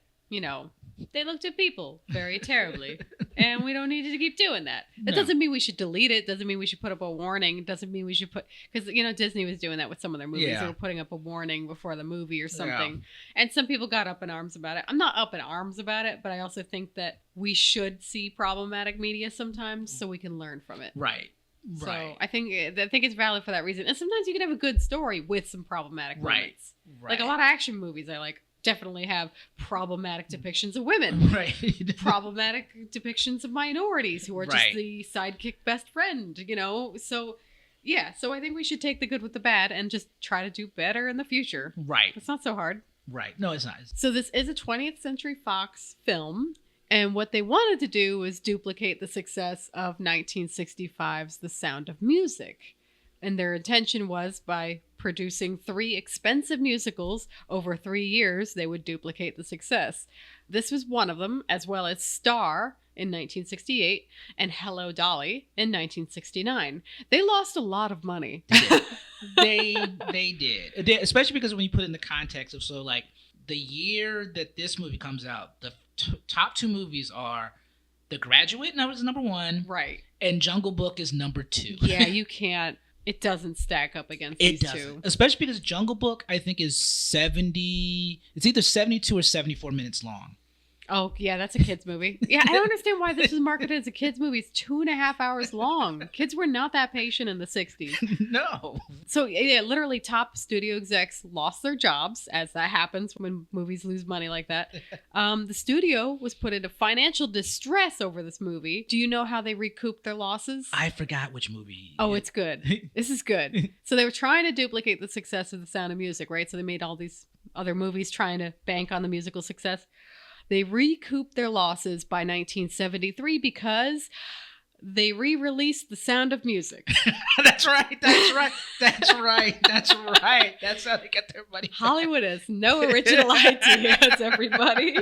they looked at people very terribly, and we don't need to keep doing that. That doesn't mean we should delete it. Doesn't mean we should put up a warning. It doesn't mean we should because Disney was doing that with some of their movies. They were putting up a warning before the movie or something. And some people got up in arms about it. I'm not up in arms about it, but I also think that we should see problematic media sometimes so we can learn from it.
Right.
So I think it's valid for that reason. And sometimes you can have a good story with some problematic moments. Right. Like a lot of action movies I like definitely have problematic depictions of women. Right. Problematic depictions of minorities who are just the sidekick best friend, So I think we should take the good with the bad and just try to do better in the future. Right. It's not so hard.
Right. No, it's not.
So this is a 20th Century Fox film. And what they wanted to do was duplicate the success of 1965's The Sound of Music. And their intention was by producing 3 expensive musicals over 3 years, they would duplicate the success. This was one of them, as well as Star in 1968 and Hello Dolly in 1969. They lost a lot of money.
They did. Especially because when you put it in the context of the year that this movie comes out, the top 2 movies are The Graduate, and that was number 1.
Right.
And Jungle Book is number 2.
Yeah, you can't. It doesn't stack up against these two.
Especially because Jungle Book, I think, is 70... It's either 72 or 74 minutes long.
Oh, yeah, that's a kid's movie. Yeah, I don't understand why this is marketed as a kid's movie. It's 2.5 hours long. Kids were not that patient in the 60s.
No.
So, yeah, literally top studio execs lost their jobs, as that happens when movies lose money like that. The studio was put into financial distress over this movie. Do you know how they recouped their losses?
I forgot which movie.
Oh, it's good. This is good. So they were trying to duplicate the success of The Sound of Music, right? So they made all these other movies trying to bank on the musical success. They recouped their losses by 1973 because they re-released The Sound of Music.
That's right. That's how they get their money back.
Hollywood has no original ideas, everybody.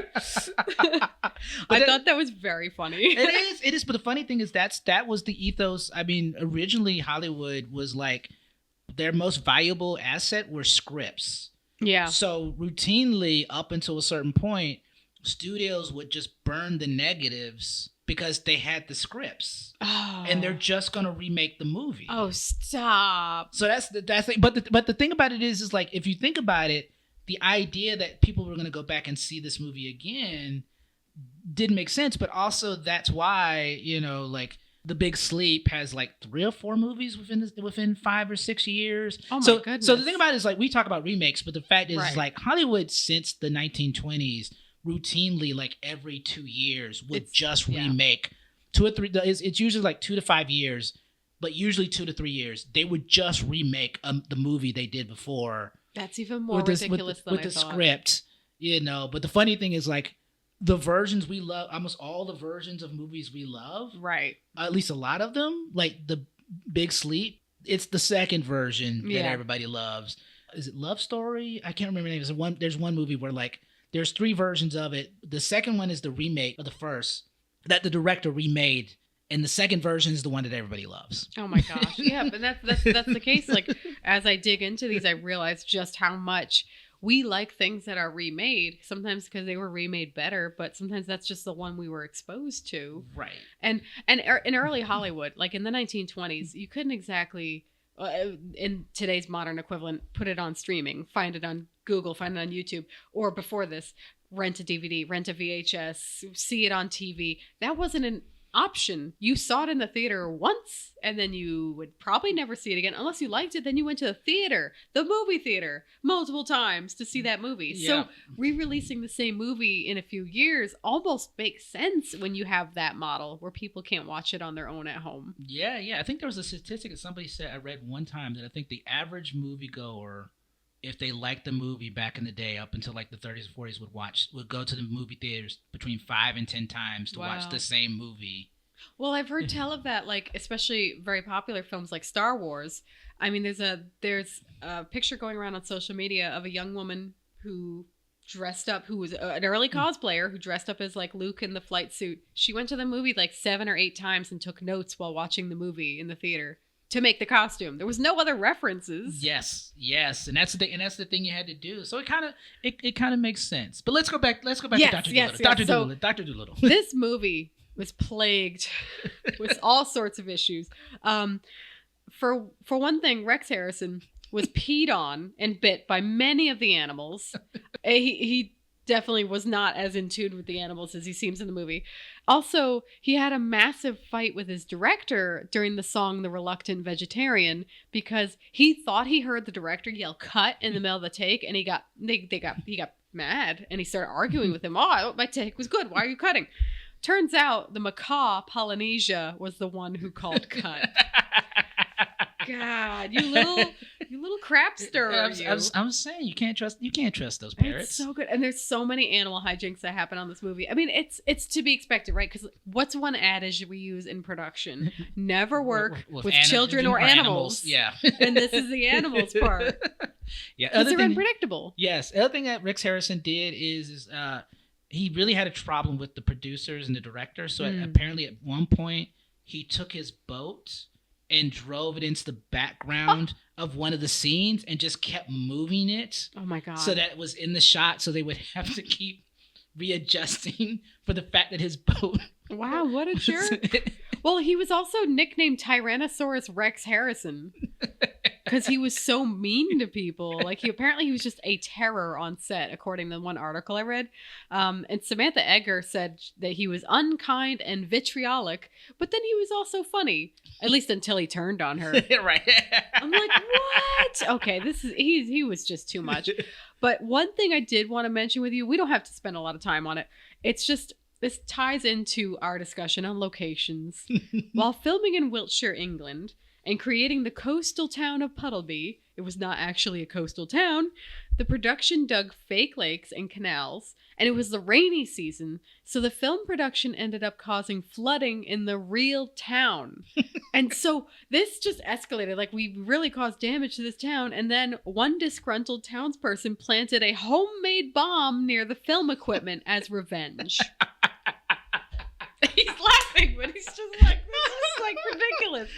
I thought that was very funny.
It is. But the funny thing is that was the ethos. I mean, originally Hollywood was like their most valuable asset were scripts.
Yeah.
So routinely, up until a certain point, studios would just burn the negatives because they had the scripts. Oh. And they're just going to remake the movie.
Oh, stop.
So that's but the thing about it is like, if you think about it, the idea that people were going to go back and see this movie again didn't make sense. But also that's why, The Big Sleep has like 3 or 4 movies within 5 or 6 years.
Oh my goodness.
So the thing about it is like we talk about remakes, but the fact is,
Right.
like Hollywood since the 1920s routinely like every 2 years would remake 2 or 3. It's usually like 2 to 5 years, but usually 2 to 3 years. They would just remake the movie they did before.
That's even more ridiculous than I thought.
With the script, you know. But the funny thing is like the versions we love, almost all the versions of movies we love,
right?
At least a lot of them, like The Big Sleep, it's the second version that everybody loves. Is it Love Story? I can't remember the name. There's one movie where like there's 3 versions of it. The second one is the remake of the first that the director remade, and the second version is the one that everybody loves.
Oh my gosh, yeah, but that's the case. Like as I dig into these, I realize just how much we like things that are remade, sometimes because they were remade better, but sometimes that's just the one we were exposed to.
Right.
And in early Hollywood, like in the 1920s, you couldn't exactly, in today's modern equivalent, put it on streaming, find it on Google, find it on YouTube, or before this, rent a DVD, rent a VHS, see it on TV. That wasn't an option. You saw it in the theater once, and then you would probably never see it again unless you liked it. Then you went to the theater, the movie theater, multiple times to see that movie.
Yeah.
So re-releasing the same movie in a few years almost makes sense when you have that model where people can't watch it on their own at home.
Yeah. I think there was a statistic that somebody said, I read one time, that I think the average moviegoer, if they liked the movie back in the day, up until like the 30s or 40s, would go to the movie theaters between 5 and 10 times to watch the same movie.
Well, I've heard tell of that, like especially very popular films like Star Wars. I mean, there's a picture going around on social media of a young woman who dressed up, who was an early cosplayer who dressed up as like Luke in the flight suit. She went to the movie like 7 or 8 times and took notes while watching the movie in the theater to make the costume. There was no other references.
Yes, and that's the thing you had to do. So it kind of makes sense. But let's go back to Dr. Dolittle. Dr. Dolittle.
This movie was plagued with all sorts of issues. For one thing, Rex Harrison was peed on and bit by many of the animals. He definitely was not as in tune with the animals as he seems in the movie. Also, he had a massive fight with his director during the song The Reluctant Vegetarian because he thought he heard the director yell cut in the middle of the take, and he got mad and he started arguing with him. Oh, my take was good. Why are you cutting? Turns out the macaw Polynesia was the one who called cut. God, you little crapster.
I'm saying you can't trust those parrots.
It's so good, and there's so many animal hijinks that happen on this movie. I mean, it's to be expected, right? Because what's one adage we use in production? Never work with children or animals.
Yeah,
and this is the animals part.
Yeah,
because they're unpredictable.
Yes, the other thing that Rex Harrison did is he really had a problem with the producers and the director. So apparently, at one point, he took his boat and drove it into the background of one of the scenes and just kept moving it.
Oh my God.
So that it was in the shot, so they would have to keep readjusting for the fact that his boat...
Wow, what a jerk. Well, he was also nicknamed Tyrannosaurus Rex Harrison because he was so mean to people. Like he was just a terror on set, according to one article I read. And Samantha Eggar said that he was unkind and vitriolic, but then he was also funny, at least until he turned on her.
Right.
I'm like, what? Okay, he was just too much. But one thing I did want to mention with you, we don't have to spend a lot of time on it. It's just, this ties into our discussion on locations. While filming in Wiltshire, England, and creating the coastal town of Puddleby, it was not actually a coastal town, the production dug fake lakes and canals, and it was the rainy season, so the film production ended up causing flooding in the real town. And so this just escalated, like we really caused damage to this town, and then one disgruntled townsperson planted a homemade bomb near the film equipment as revenge. He's laughing, but he's just like, this is like ridiculous.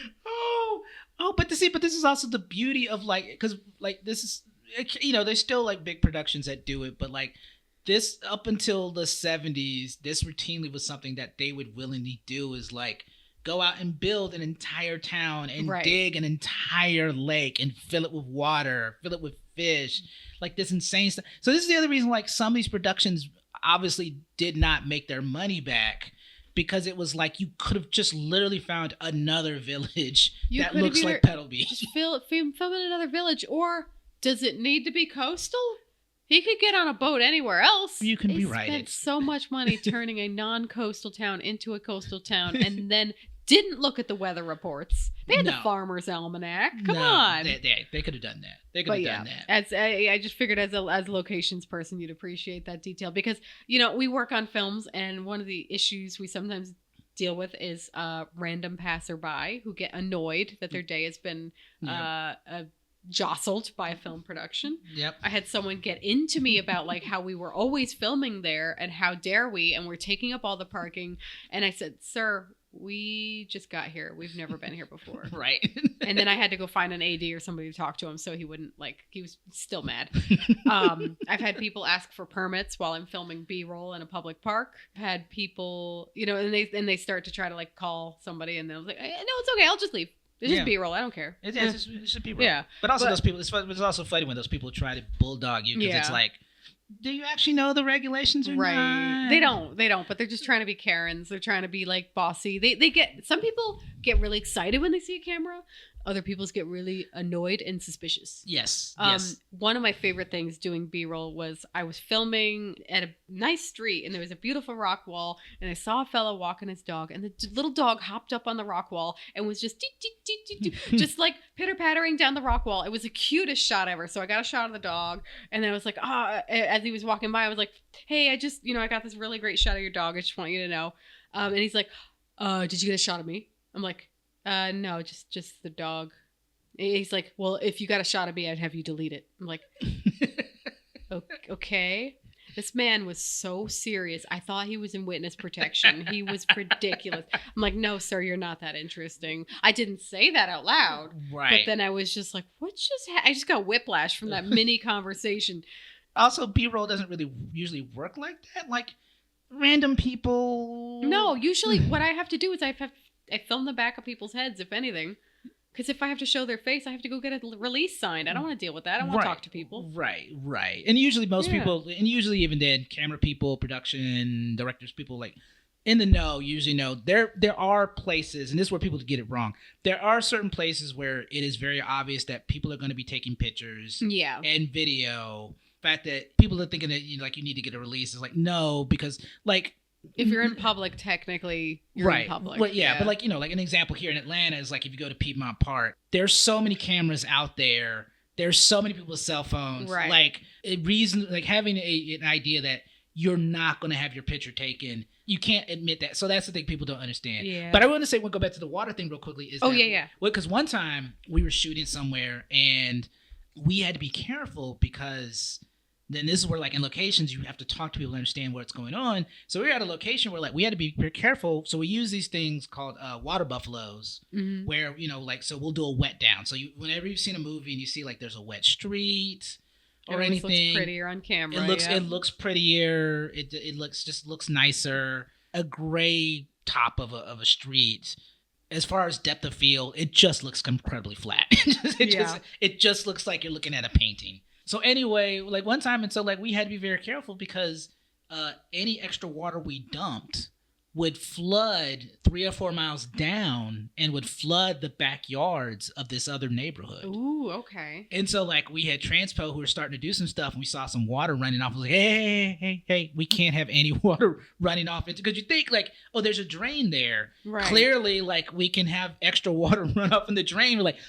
But this is also the beauty of like, because like this is, you know, there's still like big productions that do it, but like this up until the 70s, this routinely was something that they would willingly do, is like go out and build an entire town and dig an entire lake and fill it with water, fill it with fish, like this insane stuff. So this is the other reason like some of these productions obviously did not make their money back, because it was like you could have just literally found another village
You
that
could have
looks
either
like Puddleby.
Just film in another village, or does it need to be coastal? He could get on a boat anywhere else.
You can
They
rewrite
spent
it.
so much money turning a non-coastal town into a coastal town, and then didn't look at the weather reports. They had the
No.
Farmer's Almanac. Come
No,
on.
They could have done that. They could
But
have
yeah,
done that.
as I just figured as a locations person, you'd appreciate that detail because we work on films, and one of the issues we sometimes deal with is random passerby who get annoyed that their day has been jostled by a film production.
Yep.
I had someone get into me about like how we were always filming there and how dare we, and we're taking up all the parking. And I said, sir, we just got here. We've never been here before.
Right.
And then I had to go find an AD or somebody to talk to him so he wouldn't he was still mad. I've had people ask for permits while I'm filming B-roll in a public park. I've had people, and they start to try to like call somebody, and they'll like, no, it's okay. I'll just leave. It's just B-roll. I don't care.
It's just B-roll.
Yeah.
But also those people, it's also funny when those people try to bulldog you because it's like, do you actually know the regulations or not?
They don't, but they're just trying to be Karens. They're trying to be like bossy. Some people get really excited when they see a camera. Other people get really annoyed and suspicious.
Yes.
One of my favorite things doing B-roll was I was filming at a nice street, and there was a beautiful rock wall, and I saw a fellow walking his dog, and the little dog hopped up on the rock wall and was just just like pitter-pattering down the rock wall. It was the cutest shot ever. So I got a shot of the dog, and then I was like, as he was walking by, I was like, hey, I just, I got this really great shot of your dog. I just want you to know. And he's like, did you get a shot of me? I'm like, no, just the dog. He's like, well, if you got a shot of me, I'd have you delete it. I'm like, okay. This man was so serious. I thought he was in witness protection. He was ridiculous. I'm like, no, sir, you're not that interesting. I didn't say that out loud.
Right.
But then I was just like, I just got whiplash from that mini conversation.
Also, B-roll doesn't really usually work like that. Like, random people.
No, usually what I have to do is I film the back of people's heads, if anything. Because if I have to show their face, I have to go get a release signed. I don't want to deal with that. I don't want to talk to people.
Right. And usually people, and usually even then, camera people, production, directors, people like in the know usually know. There are places, and this is where people get it wrong. There are certain places where it is very obvious that people are going to be taking pictures and video. The fact that people are thinking that you need to get a release is like, no, because like,
if you're in public, technically, you're in public.
Well, yeah, but like an example here in Atlanta is like if you go to Piedmont Park, there's so many cameras out there. There's so many people with cell phones.
Right.
Like having an idea that you're not going to have your picture taken. You can't admit that. So that's the thing people don't understand. Yeah. But I want to say, we'll go back to the water thing real quickly. Because one time we were shooting somewhere and we had to be careful because then this is where, like, in locations, you have to talk to people to understand what's going on. So we were at a location where, like, we had to be very careful. So we use these things called water buffaloes, where, so we'll do a wet down. So whenever you've seen a movie and you see, like, there's a wet street or anything,
it looks prettier on camera.
It looks prettier. It looks nicer. A gray top of a street. As far as depth of field, it just looks incredibly flat. It just looks like you're looking at a painting. So anyway, like one time, and so like we had to be very careful because any extra water we dumped would flood 3 or 4 miles down and would flood the backyards of this other neighborhood.
Ooh, okay.
And so like we had transpo who were starting to do some stuff, and we saw some water running off. I was like, hey, we can't have any water running off into, because you think like, oh, there's a drain there. Right. Clearly, like we can have extra water run off in the drain. We're like,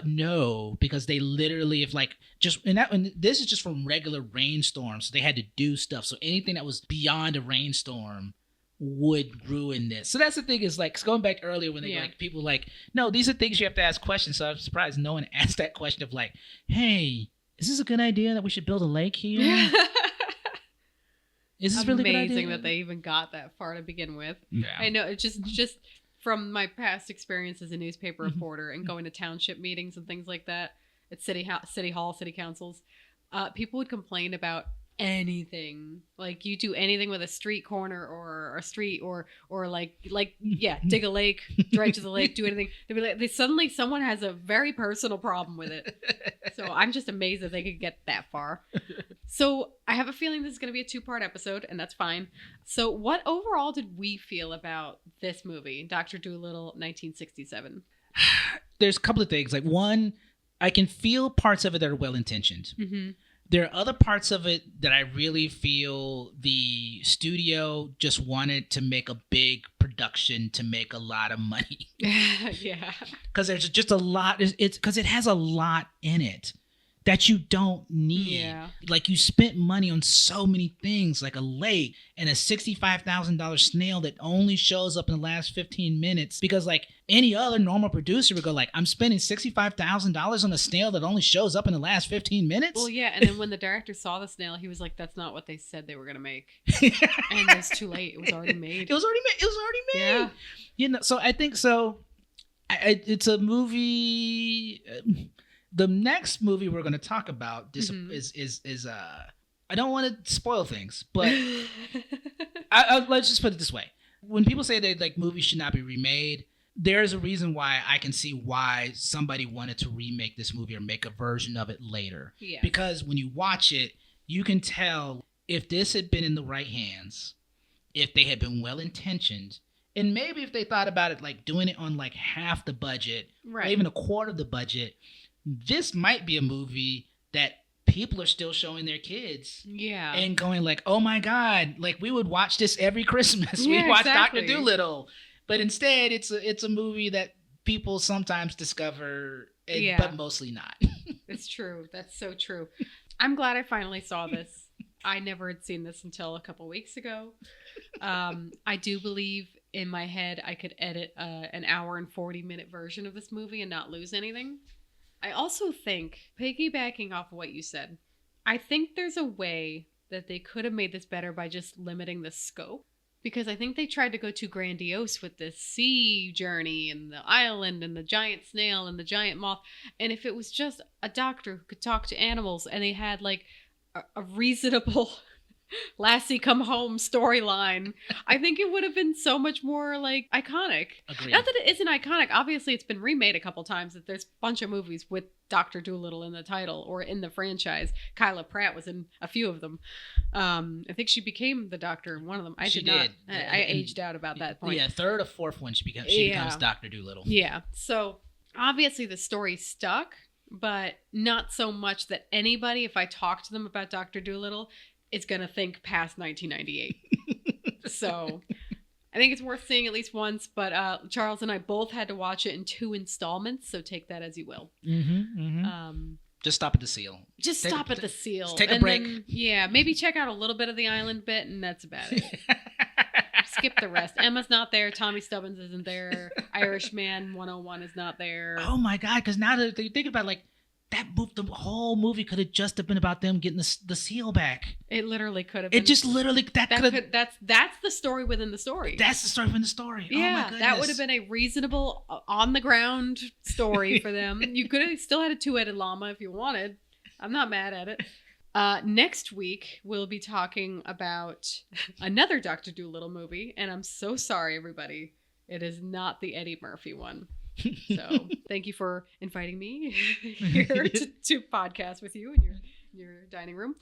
no, because they literally have like and this is just from regular rainstorms. So they had to do stuff. So anything that was beyond a rainstorm would ruin this. So that's the thing, is like going back earlier when they like people like, no, these are things you have to ask questions. So I'm surprised no one asked that question of like, hey, is this a good idea that we should build a lake here? Is this really a good idea?
Amazing that they even got that far to begin with.
Yeah.
I know, it's just from my past experience as a newspaper reporter and going to township meetings and things like that at city hall, city councils, people would complain about anything. Like you do anything with a street corner or a street or yeah, dig a lake, dredge the lake, do anything. They'd be like, suddenly someone has a very personal problem with it. So I'm just amazed that they could get that far. So I have a feeling this is going to be a 2-part episode, and that's fine. So what overall did we feel about this movie, Dr. Dolittle, 1967?
There's a couple of things. Like, one, I can feel parts of it that are well-intentioned.
Mm-hmm.
There are other parts of it that I really feel the studio just wanted to make a big production to make a lot of money.
Yeah.
Because there's just a lot. It's because it has a lot in it that you don't need.
Yeah.
Like, you spent money on so many things, like a lake and a $65,000 snail that only shows up in the last 15 minutes. Because, like, any other normal producer would go, like, I'm spending $65,000 on a snail that only shows up in the last 15 minutes.
Well, yeah. And then when the director saw the snail, he was like, that's not what they said they were going to make. And it was too late. It was already made.
It was already made.
Yeah.
You know, so I think so. It's a movie. The next movie we're going to talk about is I don't want to spoil things, but let's just put it this way. When people say that, like, movies should not be remade, there's a reason why I can see why somebody wanted to remake this movie or make a version of it later.
Yeah.
Because when you watch it, you can tell if this had been in the right hands, if they had been well-intentioned, and maybe if they thought about it, like doing it on like half the budget,
right,
or even a quarter of the budget, this might be a movie that people are still showing their kids.
Yeah.
And going like, oh my God, like we would watch this every Christmas.
Yeah,
We'd watch
exactly.
Dr. Dolittle. But instead, it's a movie that people sometimes discover, but mostly not.
It's true. That's so true. I'm glad I finally saw this. I never had seen this until a couple weeks ago. I do believe in my head I could edit an hour and 40-minute version of this movie and not lose anything. I also think, piggybacking off of what you said, I think there's a way that they could have made this better by just limiting the scope. Because I think they tried to go too grandiose with the sea journey and the island and the giant snail and the giant moth. And if it was just a doctor who could talk to animals and they had like a reasonable Lassie come home storyline, I think it would have been so much more like iconic.
Agreed.
Not that it isn't iconic. Obviously, it's been remade a couple times. That there's a bunch of movies with Dr. Dolittle in the title or in the franchise. Kyla Pratt was in a few of them. I think she became the doctor in one of them. She did. I aged out about that point.
Yeah, third or fourth one, she becomes Dr. Dolittle.
Yeah. So obviously the story stuck, but not so much that anybody, if I talk to them about Dr. Dolittle, is going to think past 1998. So I think it's worth seeing at least once, but Charles and I both had to watch it in 2 installments, so take that as you will.
Mm-hmm, mm-hmm. Just stop at the seal.
Stop at the seal.
Just take a break.
Then, maybe check out a little bit of the island bit, and that's about it. Skip the rest. Emma's not there. Tommy Stubbins isn't there. Irishman 101 is not there.
Oh my God, because now that you think about it, like, the whole movie could have just been about them getting the seal back.
It literally could have been.
It just literally
that's the story within the story.
That's the story within the story.
Yeah,
oh my goodness.
That would have been a reasonable on the ground story for them. You could have still had a 2-headed llama if you wanted. I'm not mad at it. Next week we'll be talking about another Dr. Dolittle movie, and I'm so sorry, everybody. It is not the Eddie Murphy one. So thank you for inviting me here to podcast with you in your dining room.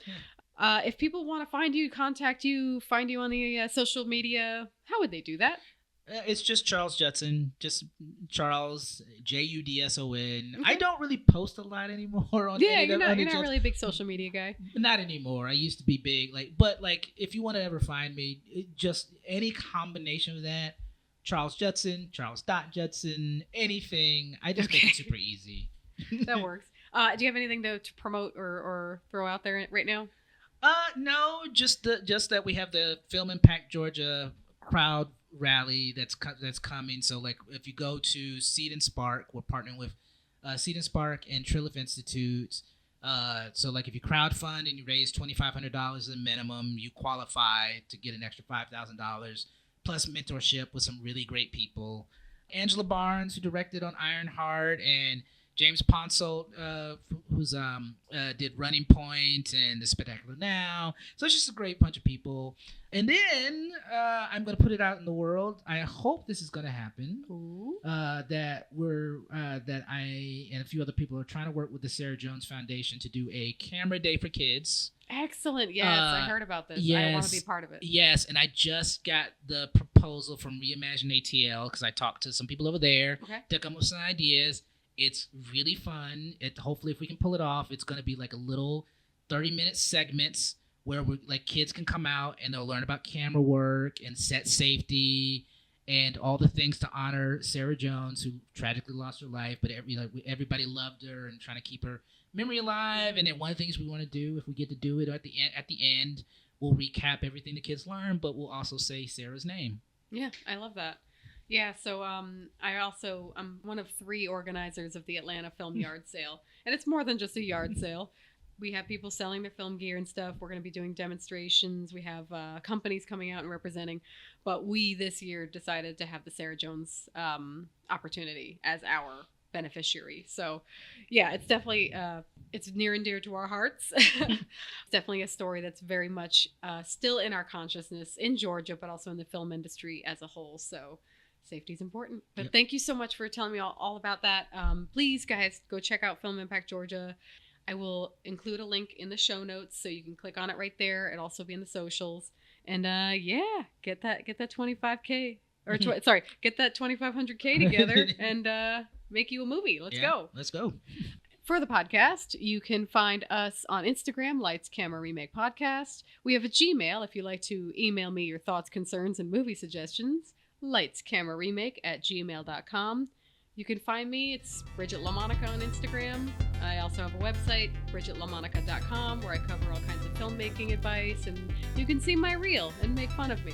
If people want to find you, contact you, find you on the social media, how would they do that?
It's just Charles Judson, just Charles Judson. I don't really post a lot anymore on.
Yeah, you're not really a big social media guy.
Not anymore. I used to be big, but if you want to ever find me, just any combination of that. Charles Judson, Charles.Judson, anything. I just make it super easy.
That works. Do you have anything to promote or throw out there right now?
No, just that we have the Film Impact Georgia crowd rally that's coming. So like if you go to Seed and Spark, we're partnering with Seed and Spark and Trilliff Institute. So like if you crowdfund and you raise $2,500 as a minimum, you qualify to get an extra $5,000. Plus mentorship with some really great people. Angela Barnes, who directed on Ironheart, and James Ponsoldt, who's did Running Point and The Spectacular Now. So it's just a great bunch of people. And then I'm gonna put it out in the world. I hope this is gonna happen. That I and a few other people are trying to work with the Sarah Jones Foundation to do a camera day for kids.
Excellent. Yes, I heard about this.
Yes,
I want to be part of it.
Yes, and I just got the proposal from Reimagine ATL because I talked to some people over there to come up with some ideas. It's really fun. Hopefully, if we can pull it off, it's going to be like a little 30-minute segments where kids can come out and they'll learn about camera work and set safety and all the things to honor Sarah Jones, who tragically lost her life, but everybody loved her and trying to keep her memory alive. And then one of the things we want to do, if we get to do it at the end, we'll recap everything the kids learned, but we'll also say Sarah's name.
Yeah, I love that. Yeah, so I'm one of 3 organizers of the Atlanta Film Yard Sale, and it's more than just a yard sale. We have people selling their film gear and stuff. We're going to be doing demonstrations. We have companies coming out and representing, but we this year decided to have the Sarah Jones opportunity as our beneficiary. So yeah, it's definitely it's near and dear to our hearts. It's definitely a story that's very much still in our consciousness in Georgia, but also in the film industry as a whole. So safety is important. But thank you so much for telling me all about that. Please, guys, go check out Film Impact Georgia. I will include a link in the show notes so you can click on it right there. It'll also be in the socials. And get that 25K or get that 2500K together and make you a movie. Let's go.
Let's go.
For the podcast, you can find us on Instagram, Lights Camera Remake Podcast. We have a Gmail if you'd like to email me your thoughts, concerns, and movie suggestions. lightscameraremake@gmail.com. You can find me. It's Bridget LaMonica on Instagram. I also have a website, bridgetlamonica.com, where I cover all kinds of filmmaking advice, and you can see my reel and make fun of me.